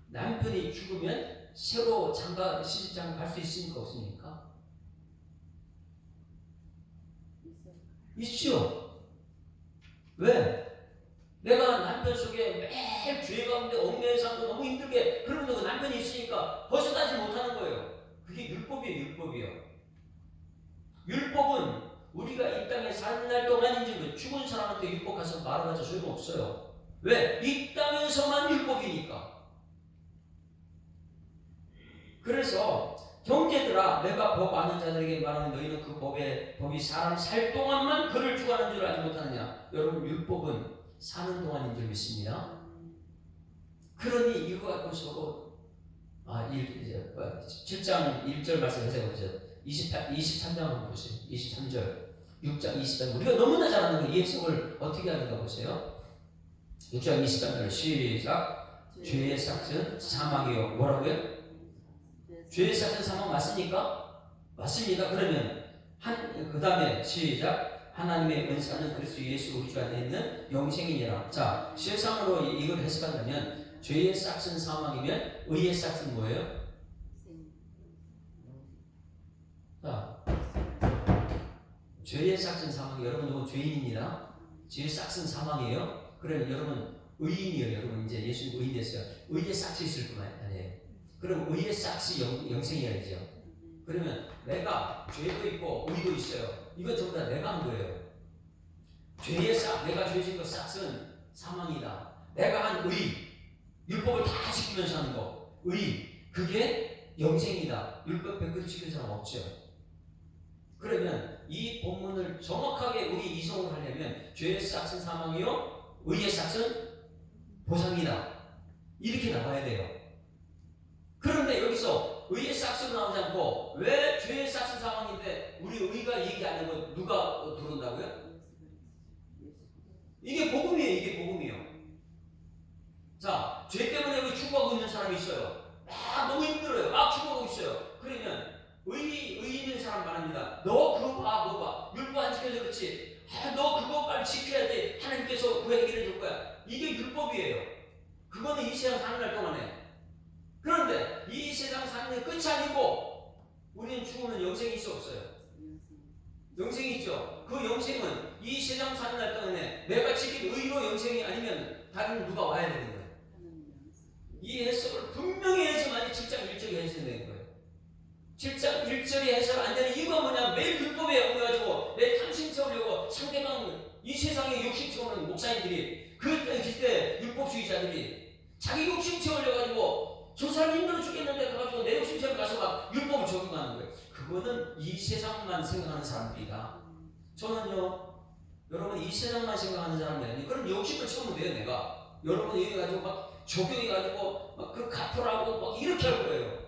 남편이 죽으면 새로 시집장가 갈 수 있습니까? 없습니까? 있죠. 왜? 내가 남편 속에 매일 죄 가운데 얽매여 살고 너무 힘들게 그러면 그 남편이 있으니까 벗어나지 못하는 거예요. 그게 율법이에요. 율법은 우리가 이 땅에 사는 날 동안인지 죽은 사람한테 율법 가서 말해봤자 소용없어요. 왜? 이 땅에서만 율법이니까. 그래서 형제들아 내가 법 아는 자들에게 말하는 너희는 그 법이 사람 살 동안만 그를 주관하는 줄 알지 못하느냐. 여러분 율법은 사는 동안인 줄 믿습니다. 그러니 이거 갖고 서로 7장 1절 말씀 해서 보세요. 23장 한번 보세요. 23절 6장 23절 우리가 너무나 잘 아는 이 해석을 어떻게 하는가 보세요. 6장 23절 시작. 죄의 삭은 사망이요. 뭐라고요? 죄의 삭은 사망 맞습니까? 맞습니다. 그러면 그 다음에 시작. 하나님의 은사는 그리스도 예수 우리 주 안에 있는 영생이니라. 자, 세상으로 이걸 해석한다면 죄의 삭은 사망이면 의의 삭은 뭐예요? 자, 죄의 삭은 사망. 여러분 죄인입니다. 죄의 삭은 사망이에요. 그러면 여러분 의인이에요. 여러분 이제 예수님 의인 됐어요. 의의 삭이 있을 뿐만 아니에요. 그럼 의의 삭이 영생이야죠. 그러면 내가 죄도 있고 의도 있어요. 이건 전부 다 내가 한 거예요. 죄의 삭, 내가 죄 지은 거 삭은 사망이다. 내가 한 의, 율법을 다 지키면서 하는 거, 의, 그게 영생이다. 율법 100% 지키는 사람 없죠. 그러면 이 본문을 정확하게 우리 이성을 하려면 죄의 삭은 사망이요, 의의 삭은 보상이다. 이렇게 나와야 돼요. 그런데 여기서 의의 삭스로 나오지 않고 왜 죄의 삭은 사망인데 우리 의가 얘기 안 하고 누가 들어온다고요? 이게 복음이에요. 자, 죄 때문에 여기 죽어가고 있는 사람이 있어요. 너무 힘들어요. 죽어가고 있어요. 그러면 의의 있는 사람 말합니다. 너 그거 봐. 율법 안 지켜서 그렇지. 너 그거 빨리 지켜야 돼. 하나님께서 그거 해결해 줄 거야. 이게 율법이에요. 그거는 이 세상 사는 날 동안에. 그런데 이 세상 사는 게 끝이 아니고 우리는 죽으면 영생이 있어 없어요? 영생이 있죠. 그 영생은 이 세상 사는 날 동안에 내가 지킨 의로 영생이 아니면 다른 누가 와야 되는 거예요. 이 해석을 분명히 해서만이 7장 1절에 해석이 되는 거예요. 7장 1절에 해석 안 되는 이유가 뭐냐. 매일 율법에 얽매가지고 내 탐심 채우려고 상대방 이 세상에 욕심 채우는 목사님들이 그때 율법주의자들이 자기 욕심 채우려가지고 저 사람이 힘들어 죽겠는데 가가지고 내 욕심 채우러 가서 막 율법을 적용하는 거예요. 그거는 이 세상만 생각하는 사람들이다. 저는요, 여러분 이 세상만 생각하는 사람이 아니에요. 그럼 욕심을 채우면 돼요, 내가. 여러분 이거 가지고 막 적용해가지고 막 그 갚으라고 막 이렇게 할 거예요.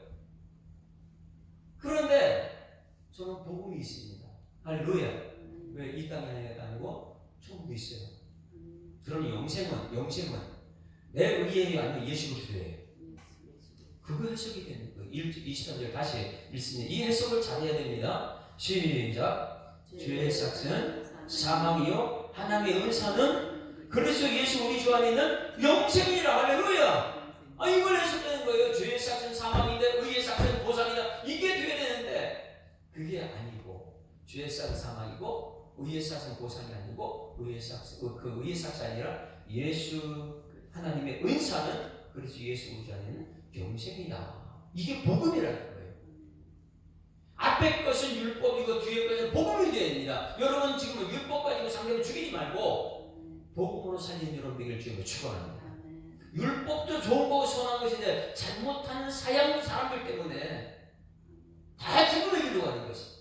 그런데 저는 복음이 있습니다. 할렐루야. 왜 이 땅이 아니고 천국이 있어요. 그러니 영생은 내 의에 아니면 예수 그리스도예요. 그거 해석이 되는 거예요. 23절 다시 읽습니다. 이 해석을 잘해야 됩니다. 시작. 죄의 삭은 사망이요 하나님의 은사는 그리스도 예수 우리 주 안에 있는 영생이라. 할렐루야. 이걸 해석되는 거예요. 죄의 삭은 사망인데 의의 삭은 보상이다. 이게 돼야 되는데 그게 아니고, 죄의 삭은 사망이고 의의 삭은 보상이 아니고, 의의 삭이 아니라 예수 하나님의 은사는 그리스도 예수 우리 주 안에 있는 영생이다. 이게 복음이라는 거예요. 앞에 것은 율법이고 뒤에 것은 복음이 되어야 됩니다. 여러분 지금 율법 가지고 상대를 죽이지 말고 복음으로 살린 여러분 되기를 주님으로 축원합니다. 율법도 좋은 거고 선한 것인데 잘못하는 사양 사람들 때문에 다 죽음의 길로 가는 것이.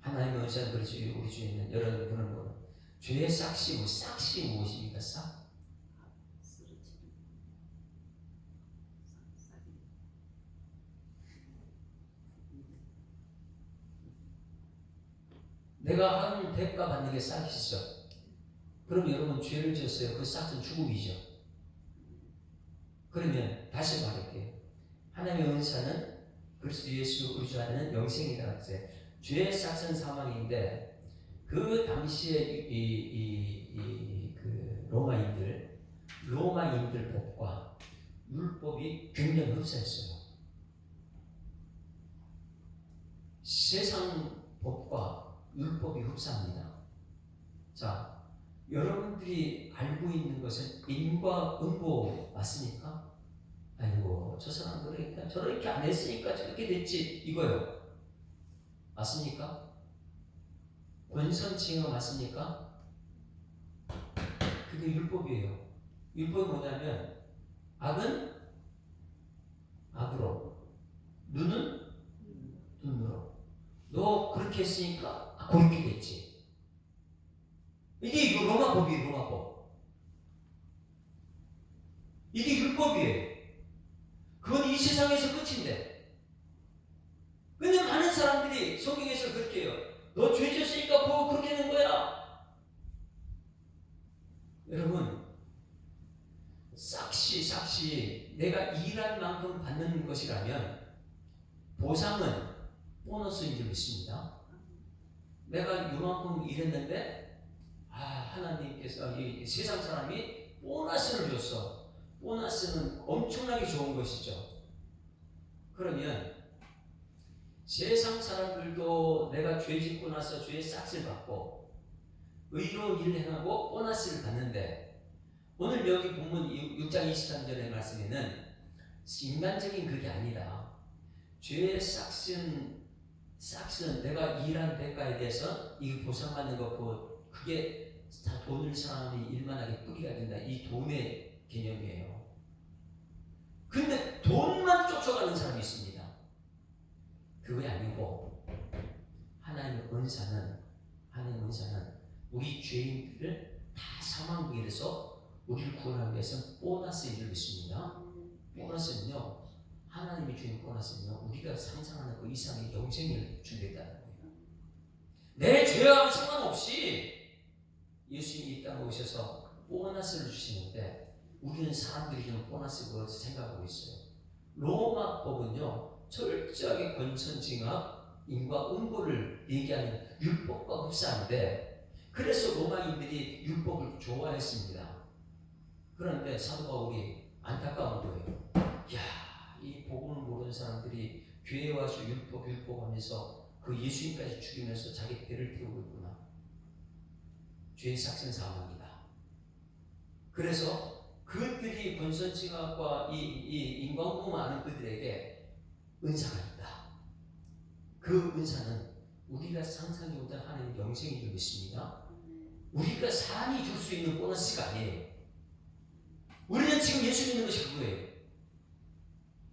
하나님의 은사는 그래서 우리 주에 있는 여러분은 뭐 죄의 싹이 무엇입니까? 싹? 내가 한 대가 받는 게 싹이죠. 그럼 여러분 죄를 지었어요. 그 싹은 죽음이죠. 그러면 다시 말할게요. 하나님의 은사는 그리스도 예수 우리 주 안에는 영생이라고 했어요. 죄의 싹은 사망인데 그 당시에 그 로마인들 법과 율법이 굉장히 흡사했어요. 세상 법과 율법이 흡사합니다. 자, 여러분들이 알고 있는 것은 인과응보 맞습니까? 아이고, 저 사람 그러니까 저렇게 안 했으니까 저렇게 됐지 이거요. 맞습니까? 권선징악 맞습니까? 그게 율법이에요. 율법이 뭐냐면 악은 악으로, 눈은 눈으로. 너 그렇게 했으니까 그렇게 됐지. 이게 로마법이에요. 로마법. 이게 율법이에요. 그건 이 세상에서 끝인데. 근데 많은 사람들이 성경에서 그렇게 해요. 너 죄 졌으니까 그거 그렇게 된 거야. 여러분, 싹시 내가 일한 만큼 받는 것이라면 보상은 보너스인 줄 믿습니다. 내가 이만큼 일했는데 하나님께서 이 세상 사람이 보너스를 줬어. 보너스는 엄청나게 좋은 것이죠. 그러면 세상 사람들도 내가 죄 짓고 나서 죄의 싹을 받고 의로운 일을 행하고 보너스를 받는데, 오늘 여기 본문 6장 23절의 말씀에는 인간적인 그게 아니라 죄의 싹은 내가 일한 대가에 대해서 이 보상받는 거고, 그게 다 돈을 사람이 일만하게 뿌리가 된다. 이 돈의 개념이에요. 근데 돈만 쫓아가는 사람이 있습니다. 그게 아니고 하나님의 은사는 우리 죄인들을 다 사망에서 우리를 구원하기 위해서 보너스인 줄 믿습니다. 보너스는요, 하나님이 주는 보너스는요, 우리가 상상하는 그 이상의 영생을 준비했다는 거예요. 내 죄와 상관없이 예수님이 이 땅에 오셔서 보너스를 주시는데 우리는 사람들이 좀 보너스를 생각하고 있어요. 로마법은요, 철저하게 권선징악, 인과응보를 얘기하는 율법과 흡사한데, 그래서 로마인들이 율법을 좋아했습니다. 그런데 사도 바울이 안타까운 거예요. 이 복음을 모르는 사람들이 교회에 와서 율법 하면서 그 예수님까지 죽이면서 자기 배를 태우고 있구나. 죄의 삭은 사망이다. 그래서 그들이 권선징악과 이 인과응보만 아는 그들에게 은사가 있다. 그 은사는 우리가 상상해 보던 하나님의 영생인 줄 믿습니다. 우리가 사람이 줄 수 있는 보너스가 아니에요. 우리는 지금 예수 믿는 것이 그거예요.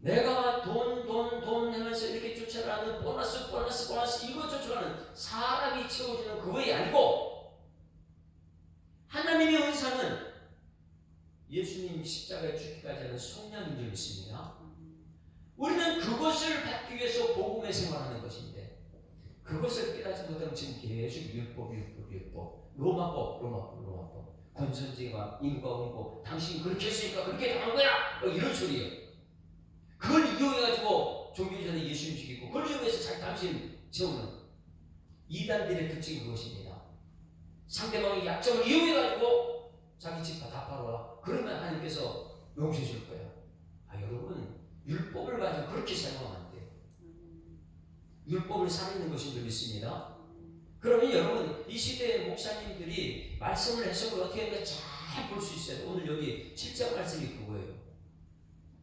내가 돈 하면서 이렇게 쫓아가는 보너스 이거 쫓아가는 사람이 채워주는 그거이 아니고, 하나님의 은사는 예수님 십자가에 죽기까지 하는 속량인 줄 믿습니다. 우리는 그것을 받기 위해서 복음의 생활하는 것인데, 그것을 깨닫지 못하면 지금 계속 율법, 로마법, 권선징악, 인과응보, 당신이 그렇게 했으니까 그렇게 당한 거야, 이런 소리예요. 그걸 이용해가지고 종교제도 예수님 죽이고 그걸 이용해서 자기 당신 채우는 이단들의 특징이 그것입니다. 상대방의 약점을 이용해가지고 자기 집 다 팔아라. 그러면 하나님께서 용서해 줄 거예요. 여러분 율법을 가지고 그렇게 사용하면 안 돼요. 율법을 살아있는 것인 줄 믿습니다. 그러면 여러분 이 시대의 목사님들이 말씀을 해석을 어떻게 하는가 잘 볼 수 있어요. 오늘 여기 7장 말씀이 그거예요.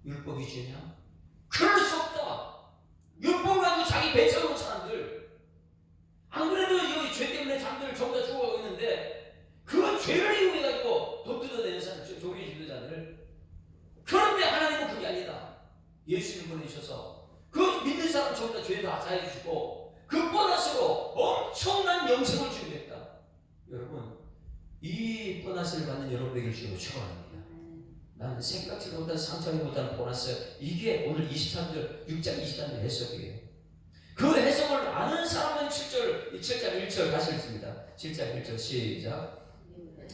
율법이 죄냐? 그럴 수 없다. 율법 가지고 자기 배 채우는 사람들, 안 그래도 여기 죄 때문에 사람들 전부 다 죽어가고 있는데 그건 죄를 이용해가지고 돈 뜯어내는 사람, 종교 지도자들. 그런데 하나님은 그게 아니다. 예수를 보내주셔서 그 믿는 사람 전부 다 죄 다 사해 주시고 그 보너스로 엄청난 영생을 주겠다. 여러분 이 보너스를 받는 여러분에게 주님을 축원합니다. 나는 생각지도 못한 상상이 못한 보너스, 이게 오늘 23절 6장 23절 해석이에요. 그 해석을 아는 사람은 7장 1절 다시 읽습니다. 7장 1절 시작.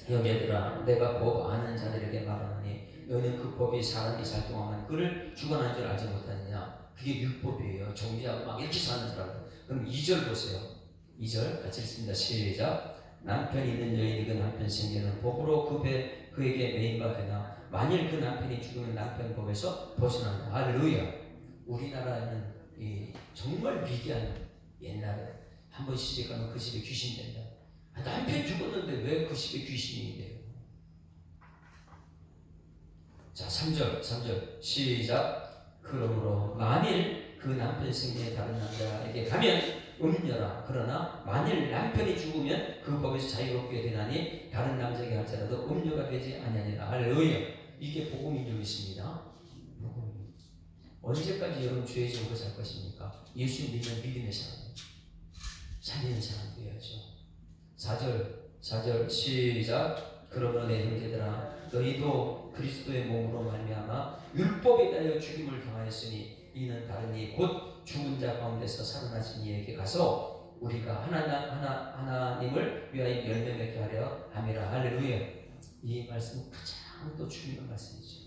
형제들아 내가 법 아는 자들에게 말하노니 너희는 그 법이 사람이 살 동안만 그를 주관한 줄 알지 못하느냐. 그게 율법이에요. 정죄하고 막 이렇게 사는 사람들. 그럼 2절 보세요. 2절 같이 읽습니다. 시작. 남편이 있는 여인이 그 남편 생계는 법으로 그에게 매인바 되나 만일 그 남편이 죽으면 남편 법에서 벗어난다. 할렐루야. 우리나라에는 정말 위대한, 옛날에 한 번 시집가면 그 집에 귀신 된다. 남편 죽었는데 왜 그 집에 귀신이 돼요? 자 3절 시작. 그러므로 만일 그 남편 생계에 다른 남자에게 가면 음녀라. 그러나 만일 남편이 죽으면 그 법에서 자유롭게 되나니 다른 남자에게 할지라도 음녀가 되지 아니하니라. 할렐루야. 이게 복음인 줄 믿습니다. 언제까지 여러분 죄에 지고 살 것입니까? 예수 믿는 믿음의 사람, 살리는 사람 되어야죠. 4절 시작. 그러므로 내 형제들아 너희도 그리스도의 몸으로 말미암아 율법에 대하여 죽임을 당하였으니 이는 다른 이 곧 죽은 자 가운데서 살아나신 이에게 가서 우리가 하나님을 위하여 열매 맺게 하려 함이라. 할렐루야. 이 말씀은 가장 또 중요한 말씀이죠.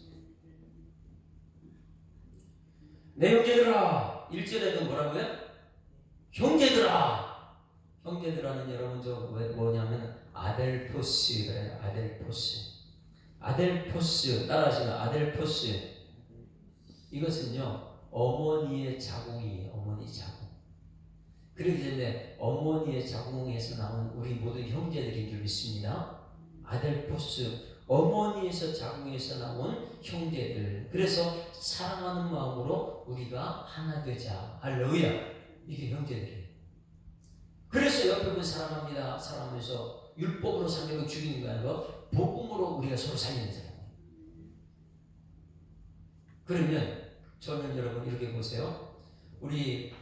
내 형제들아, 1절에도 뭐라고요? 형제들아. 형제들아는 여러분 뭐냐면 아델포스 그래요. 아델포스 따라하시면 아델포스. 이것은요 어머니의 자궁이에요. 어머니 자궁. 그렇기 때문에 어머니의 자궁에서 나온 우리 모두 형제들인 줄 믿습니다. 아델포스, 어머니에서 자궁에서 나온 형제들. 그래서 사랑하는 마음으로 우리가 하나 되자. 할렐루야. 이게 형제들이에요. 그래서 옆에 분 사랑합니다. 사랑하면서 율법으로 상대방 죽이는 거 아니라 복음으로 우리가 서로 살리는 사람이에요. 그러면 저는 여러분 이렇게 보세요.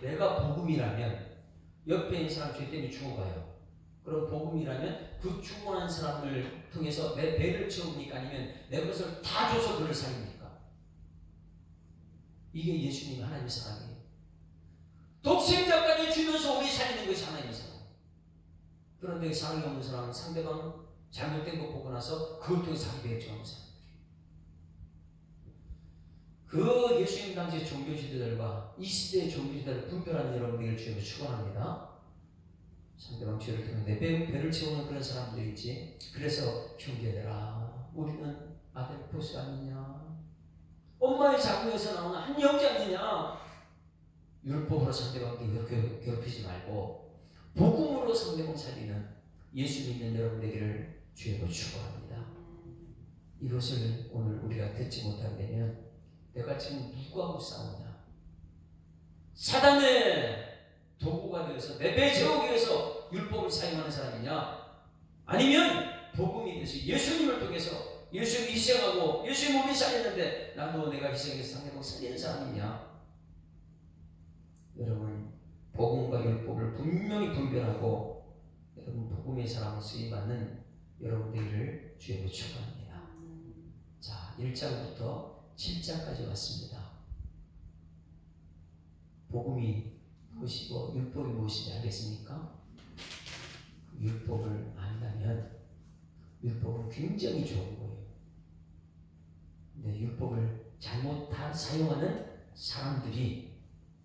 내가 복음이라면 옆에 있는 사람 죄 때문에 죽어가요. 그럼 복음이라면 그 죽어간 사람을 통해서 내 배를 채웁니까? 아니면 내 것을 다 줘서 그를 살립니까? 이게 예수님 하나님의 사랑이에요. 독생자까지 주면서 우리 살리는 것이 하나님의 사랑. 그런데 사랑이 없는 사람은 상대방 잘못된 거 보고 나서 그걸 통해서 자기 배에 채우는 사람. 그 예수님 당시의 종교지도자들과 이 시대의 종교지도자를 분별하는 여러분들을 주님을 축원합니다. 상대방 죄를 통해 내 배를 채우는 그런 사람들이 있지. 그래서 형제들아 우리는 아들 보스 아니냐, 엄마의 자궁에서 나오는 한 형제 아니냐. 율법으로 상대방을 괴롭히지 말고 복음으로 상대방 살리는 예수 믿는 여러분 되기를 주님으로 축원합니다. 이것을 오늘 우리가 듣지 못하게 되면 내가 지금 누구하고 싸우냐? 사단의 도구가 되어서 내 배 채우기 위해서 율법을 사용하는 사람이냐? 아니면 복음이 돼서 예수님을 통해서 예수님이 희생하고 예수님 몸이 살렸는데 나도 내가 희생해서 상대방 살리는 사람이냐? 여러분 복음과 율법을 분명히 분별하고 여러분 복음의 사람을 쓰임받는 여러분들을 주님으로 축원합니다. 자 1장부터 7장까지 왔습니다. 복음이 무엇이고 율법이 무엇인지 알겠습니까? 율법을 안다면 율법은 굉장히 좋은 거예요. 근데 율법을 잘못 사용하는 사람들이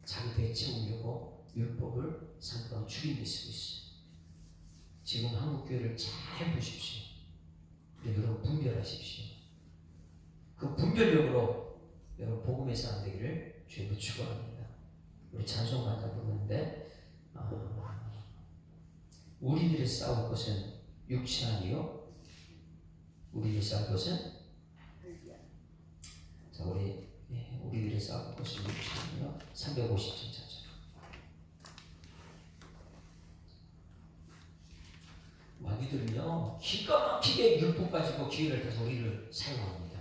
자기 배 채우려고 율법을 상당히 죽인 데 쓰고 있어요. 지금 한국교회를 잘 보십시오. 여러분 분별하십시오. 그 분별력으로 여러분 복음의 사람 되기를 주님을 축원합니다. 우리 찬송 가자 부르는데 우리들이 싸울 것은 육체 아니요 우리들이 싸울 것은 자 우리들이 싸울 것은 육체 아니요 350점 찬송. 마귀들은요 기가 막히게 율법 가지고 기회를 타서 우리를 사용합니다.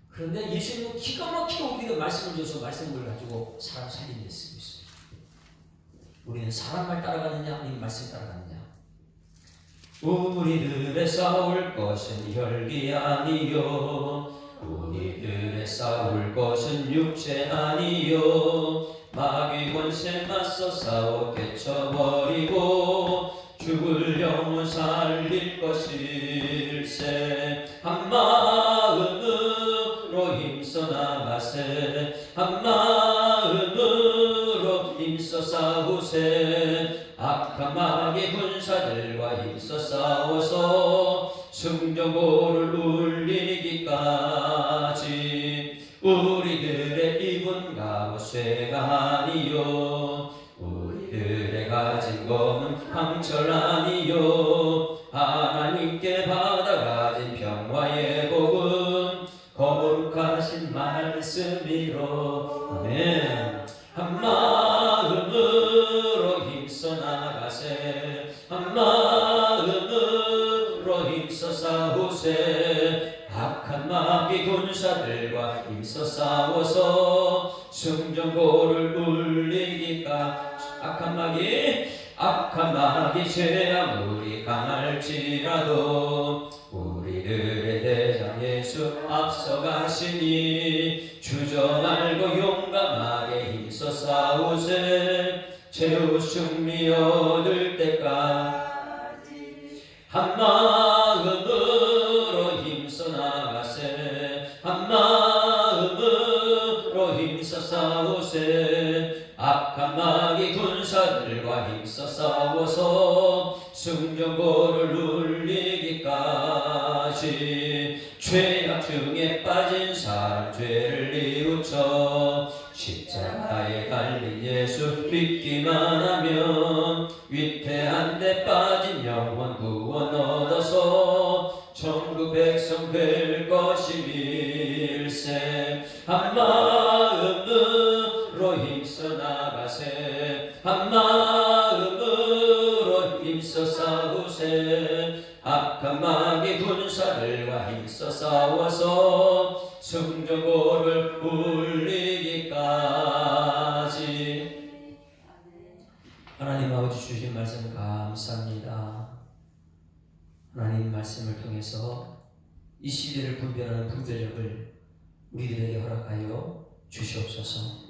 그런데 예수님은 기가 막히게 우리에게 말씀을 줘서 말씀을 가지고 사람 살리는 데 쓰고 있어요. 우리는 사람 말 따라가느냐 아니면 말씀 따라가느냐. 우리들의 싸울 것은 혈기 아니요 우리들의 싸울 것은 육체 아니요 마귀 권세 맞서 싸워 깨쳐버리고 죽을 영혼 살릴 것일세. 한 마음으로 힘써 나가세 한 마음으로 힘써 싸우세. 악한 마귀 군사들과 힘써 싸워서 승전고를 울리기까지. 우리들의 입은 갑옷쇠가 아니요 우리들의 가진 검은 황철 아니요 하나님께 받아가진 평화의 복음 거룩하신 말씀이로. 아멘. 한 마음으로 힘써 나가세 한 마음으로 힘써 싸우세. 악한 마귀 군사들과 힘써 싸워서 승전고를 울리기까. 악한 마귀 죄 아무리 강할지라도 우리들의 대장 예수 앞서가시니 주저 말고 용감하게 힘써 싸우세. 최후 승리 얻을 때까지. 한 마음으로 힘써 나가세 한 마음으로 힘써 싸우세. 악한 마귀 군사들과 힘써 싸워서 승전고를 울리기까지. 죄악 중에 빠진 사람 죄를 뉘우쳐 십자가에 달린 예수 믿기만 하면 위태한 데 빠진 영혼 구원 얻어서 천국 백성 될 것임일세. 한 마음으로 힘써 나가세 한 마음으로 힘써 싸우세. 악한 마귀 군사들과 힘써 싸워서 승전고를 울리기까지. 하나님 아버지 주신 말씀 감사합니다. 하나님 말씀을 통해서 이 시대를 분별하는 분별력을 우리들에게 허락하여 주시옵소서.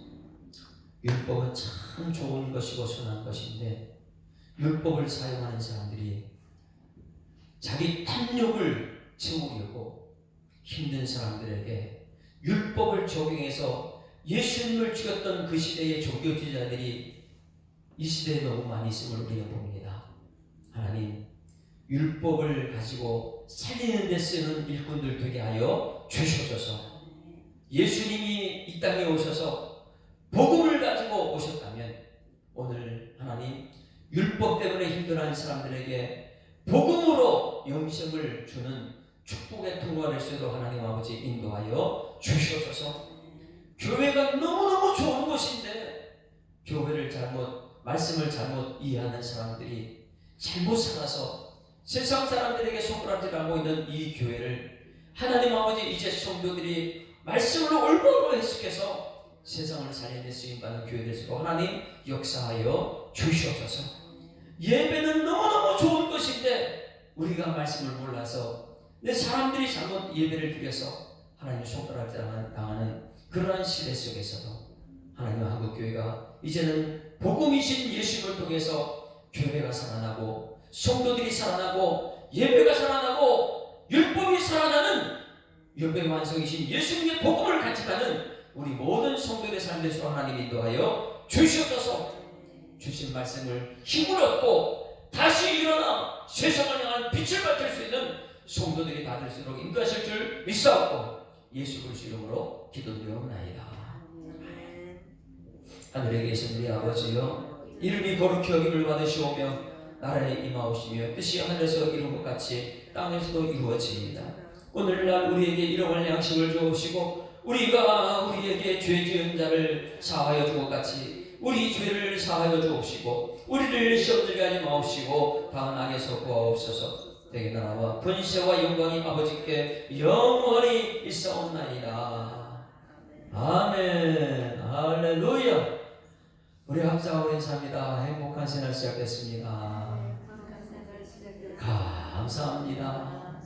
율법은 참 좋은 것이고 선한 것인데 율법을 사용하는 사람들이 자기 탐욕을 채우려고 힘든 사람들에게 율법을 적용해서 예수님을 죽였던 그 시대의 종교주의자들이 이 시대에 너무 많이 있음을 우리는 봅니다. 하나님 율법을 가지고 살리는 데 쓰는 일꾼들 되게 하여 주셔서 예수님이 이 땅에 오셔서 복음을 가지고 오셨다면 오늘 하나님 율법 때문에 힘들어하는 사람들에게 복음으로 영생을 주는 축복의 통로가 될 수 있도록 하나님 아버지 인도하여 주시옵소서. 교회가 너무너무 좋은 곳인데 교회를 말씀을 잘못 이해하는 사람들이 잘못 살아서 세상 사람들에게 손가락질하고 있는 이 교회를 하나님 아버지 이제 성도들이 말씀으로 올바로 해석해서 세상을 살리는 쓰임받는 교회 될 수 있도록 하나님 역사하여 주시옵소서. 예배는 너무너무 좋은 것인데 우리가 말씀을 몰라서 내 사람들이 잘못 예배를 드려서 하나님의 손가락질 당하는 그러한 시대 속에서도 하나님 한국교회가 이제는 복음이신 예수님을 통해서 교회가 살아나고 성도들이 살아나고 예배가 살아나고 율법이 살아나는 예배 완성이신 예수님의 복음을 간직하는 우리 모든 성도의 삶에서 하나님 인도하여 주시옵소서. 주신 말씀을 힘을 얻고 다시 일어나 세상을 향한 빛을 밝힐 수 있는 성도들이 다 될수록 인도하실 줄 믿사옵고 예수 그리스도 이름으로 기도드리옵나이다. 하늘에 계신 우리 아버지여, 이름이 거룩히 여김을 받으시오며 나라에 임하오시며 뜻이 하늘에서 이룬 것 같이 땅에서도 이루어지이다. 오늘날 우리에게 일용할 양식을 주옵시고 우리에게 죄 지은 자를 사하여 주것 같이 우리 죄를 사하여 주옵시고 우리를 시험 들게 하지 마옵시고 다음 악에서 구하옵소서. 되게 나라와 권세와 영광이 아버지께 영원히 있사옵나이다. 아멘. 할렐루야. 우리 합사하고 인사합니다. 행복한 생활 시작됐습니다. 감사합니다.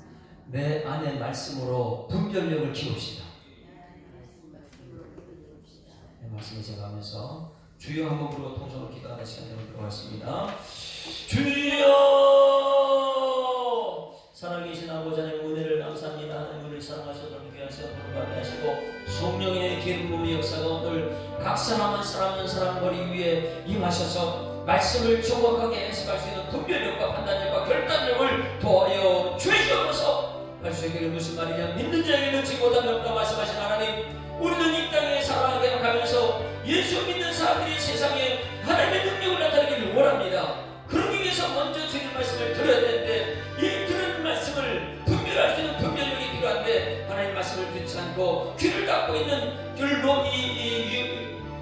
내 안에 말씀으로 분별력을 키웁시다. 네, 말씀을 제가하면서 주여 한번 부르고 통성으로 기도하는 시간을 들어갔습니다. 주여, 살아계신 아버지 하나님 은혜를 감사합니다. 하나님 우리를 사랑하셔서 귀하셔서 부름받게 하시고 성령의 기름 부음의 역사가 오늘 각 사람은 사람 머리 위에 임하셔서 말씀을 정확하게 해석할 수 있는 분별력과 판단력과 결단력을 도하여 주시옵소서. 할 수 있기를 무슨 말이냐, 믿는 자에게는 지 못함이 없다 말씀하신 하나님, 우리는 이 땅에 살아가게 하면서 예수 믿는 사람들이 세상에 하나님의 능력을 나타내기를 원합니다. 그러기 위해서 먼저 주님 말씀을 들어야 되는데 이 들은 말씀을 분별할 수 있는 분별력이 필요한데 하나님 말씀을 듣지 않고 귀를 닫고 있는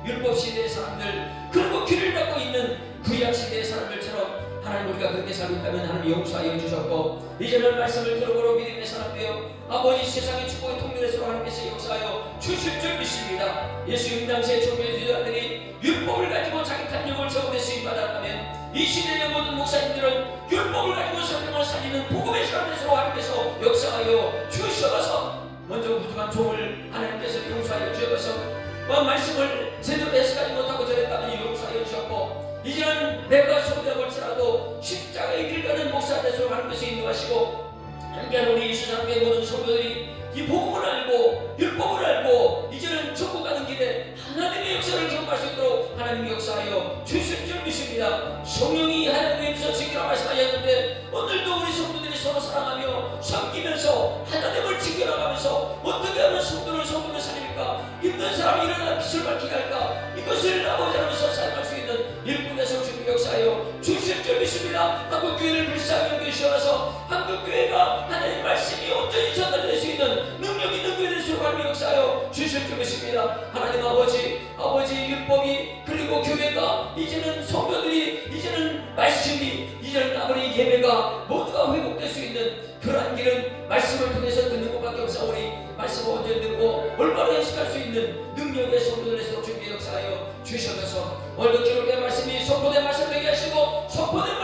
율법 시대의 사람들, 그리고 귀를 닫고 있는 구약 시대의 사람들처럼 하나님 우리가 그렇게 살고 있다면 하나님 용서하여 주셨고 이제는 말씀을 들어보러 믿음의 사람 되어 아버지 세상의 축복의 통일에서 하나님께서 역사하여 주실 줄 믿습니다. 예수님 당시에 종교의 주자들이 율법을 가지고 자기 탐욕을 적응해 수임받았다면 이 시대의 모든 목사님들은 율법을 가지고 성경을 살리는 복음의 사람들에서 하나님께서 역사하여 주셔서 먼저 부족한 종을 하나님께서 용서하여 주셔서 말씀을 제대로 해석하지 못하고 전했다면 용서하여 주셨고 이제는 내가 소리가 볼지라도 십자가의 길 가는 목사들에서 하나님께서 인도하시고 함께하는 우리 이스라엘의 모든 성도들이 이 복음을 알고 율법을 알고 이제는 천국 가는 길에 하나님의 역사를 경험할 수 있도록 하나님의 역사하여 주실 줄 믿습니다. 성령이 하나님께서 지키라 말씀하셨는데 오늘도 우리 성도들이 서로 사랑하며 섬기면서 하나님을 지켜나가면서 어떻게 하면 성도를 살릴까, 힘든 사람이 일어나 빛을 밝히게 할까, 이것을 아버지 하면서 사용할 수 있는 일꾼의 성신의 역사하여 주실 줄 믿습니다. 한국교회를 불쌍히 여기시어서 한국교회가 하나님의 말씀이 온전히 전달될 수 있는 능력 있는 교회를 수고하며 역사하여 주실 줄 믿습니다. 하나님 아버지 율법이 그리고 교회가 이제는 성도들이 이제는 말씀이 이제는 아버지 예배가 모두가 회복될 수 있는 그러한 길은 말씀을 통해서 듣는 것밖에 없사오니 말씀을 언제 듣고 올바로 해석할 수 있는 능력의 성도들에서 준비 역사하여 주셔서 오늘도 기록된 말씀이 선포된 말씀 되게 하시고 선포된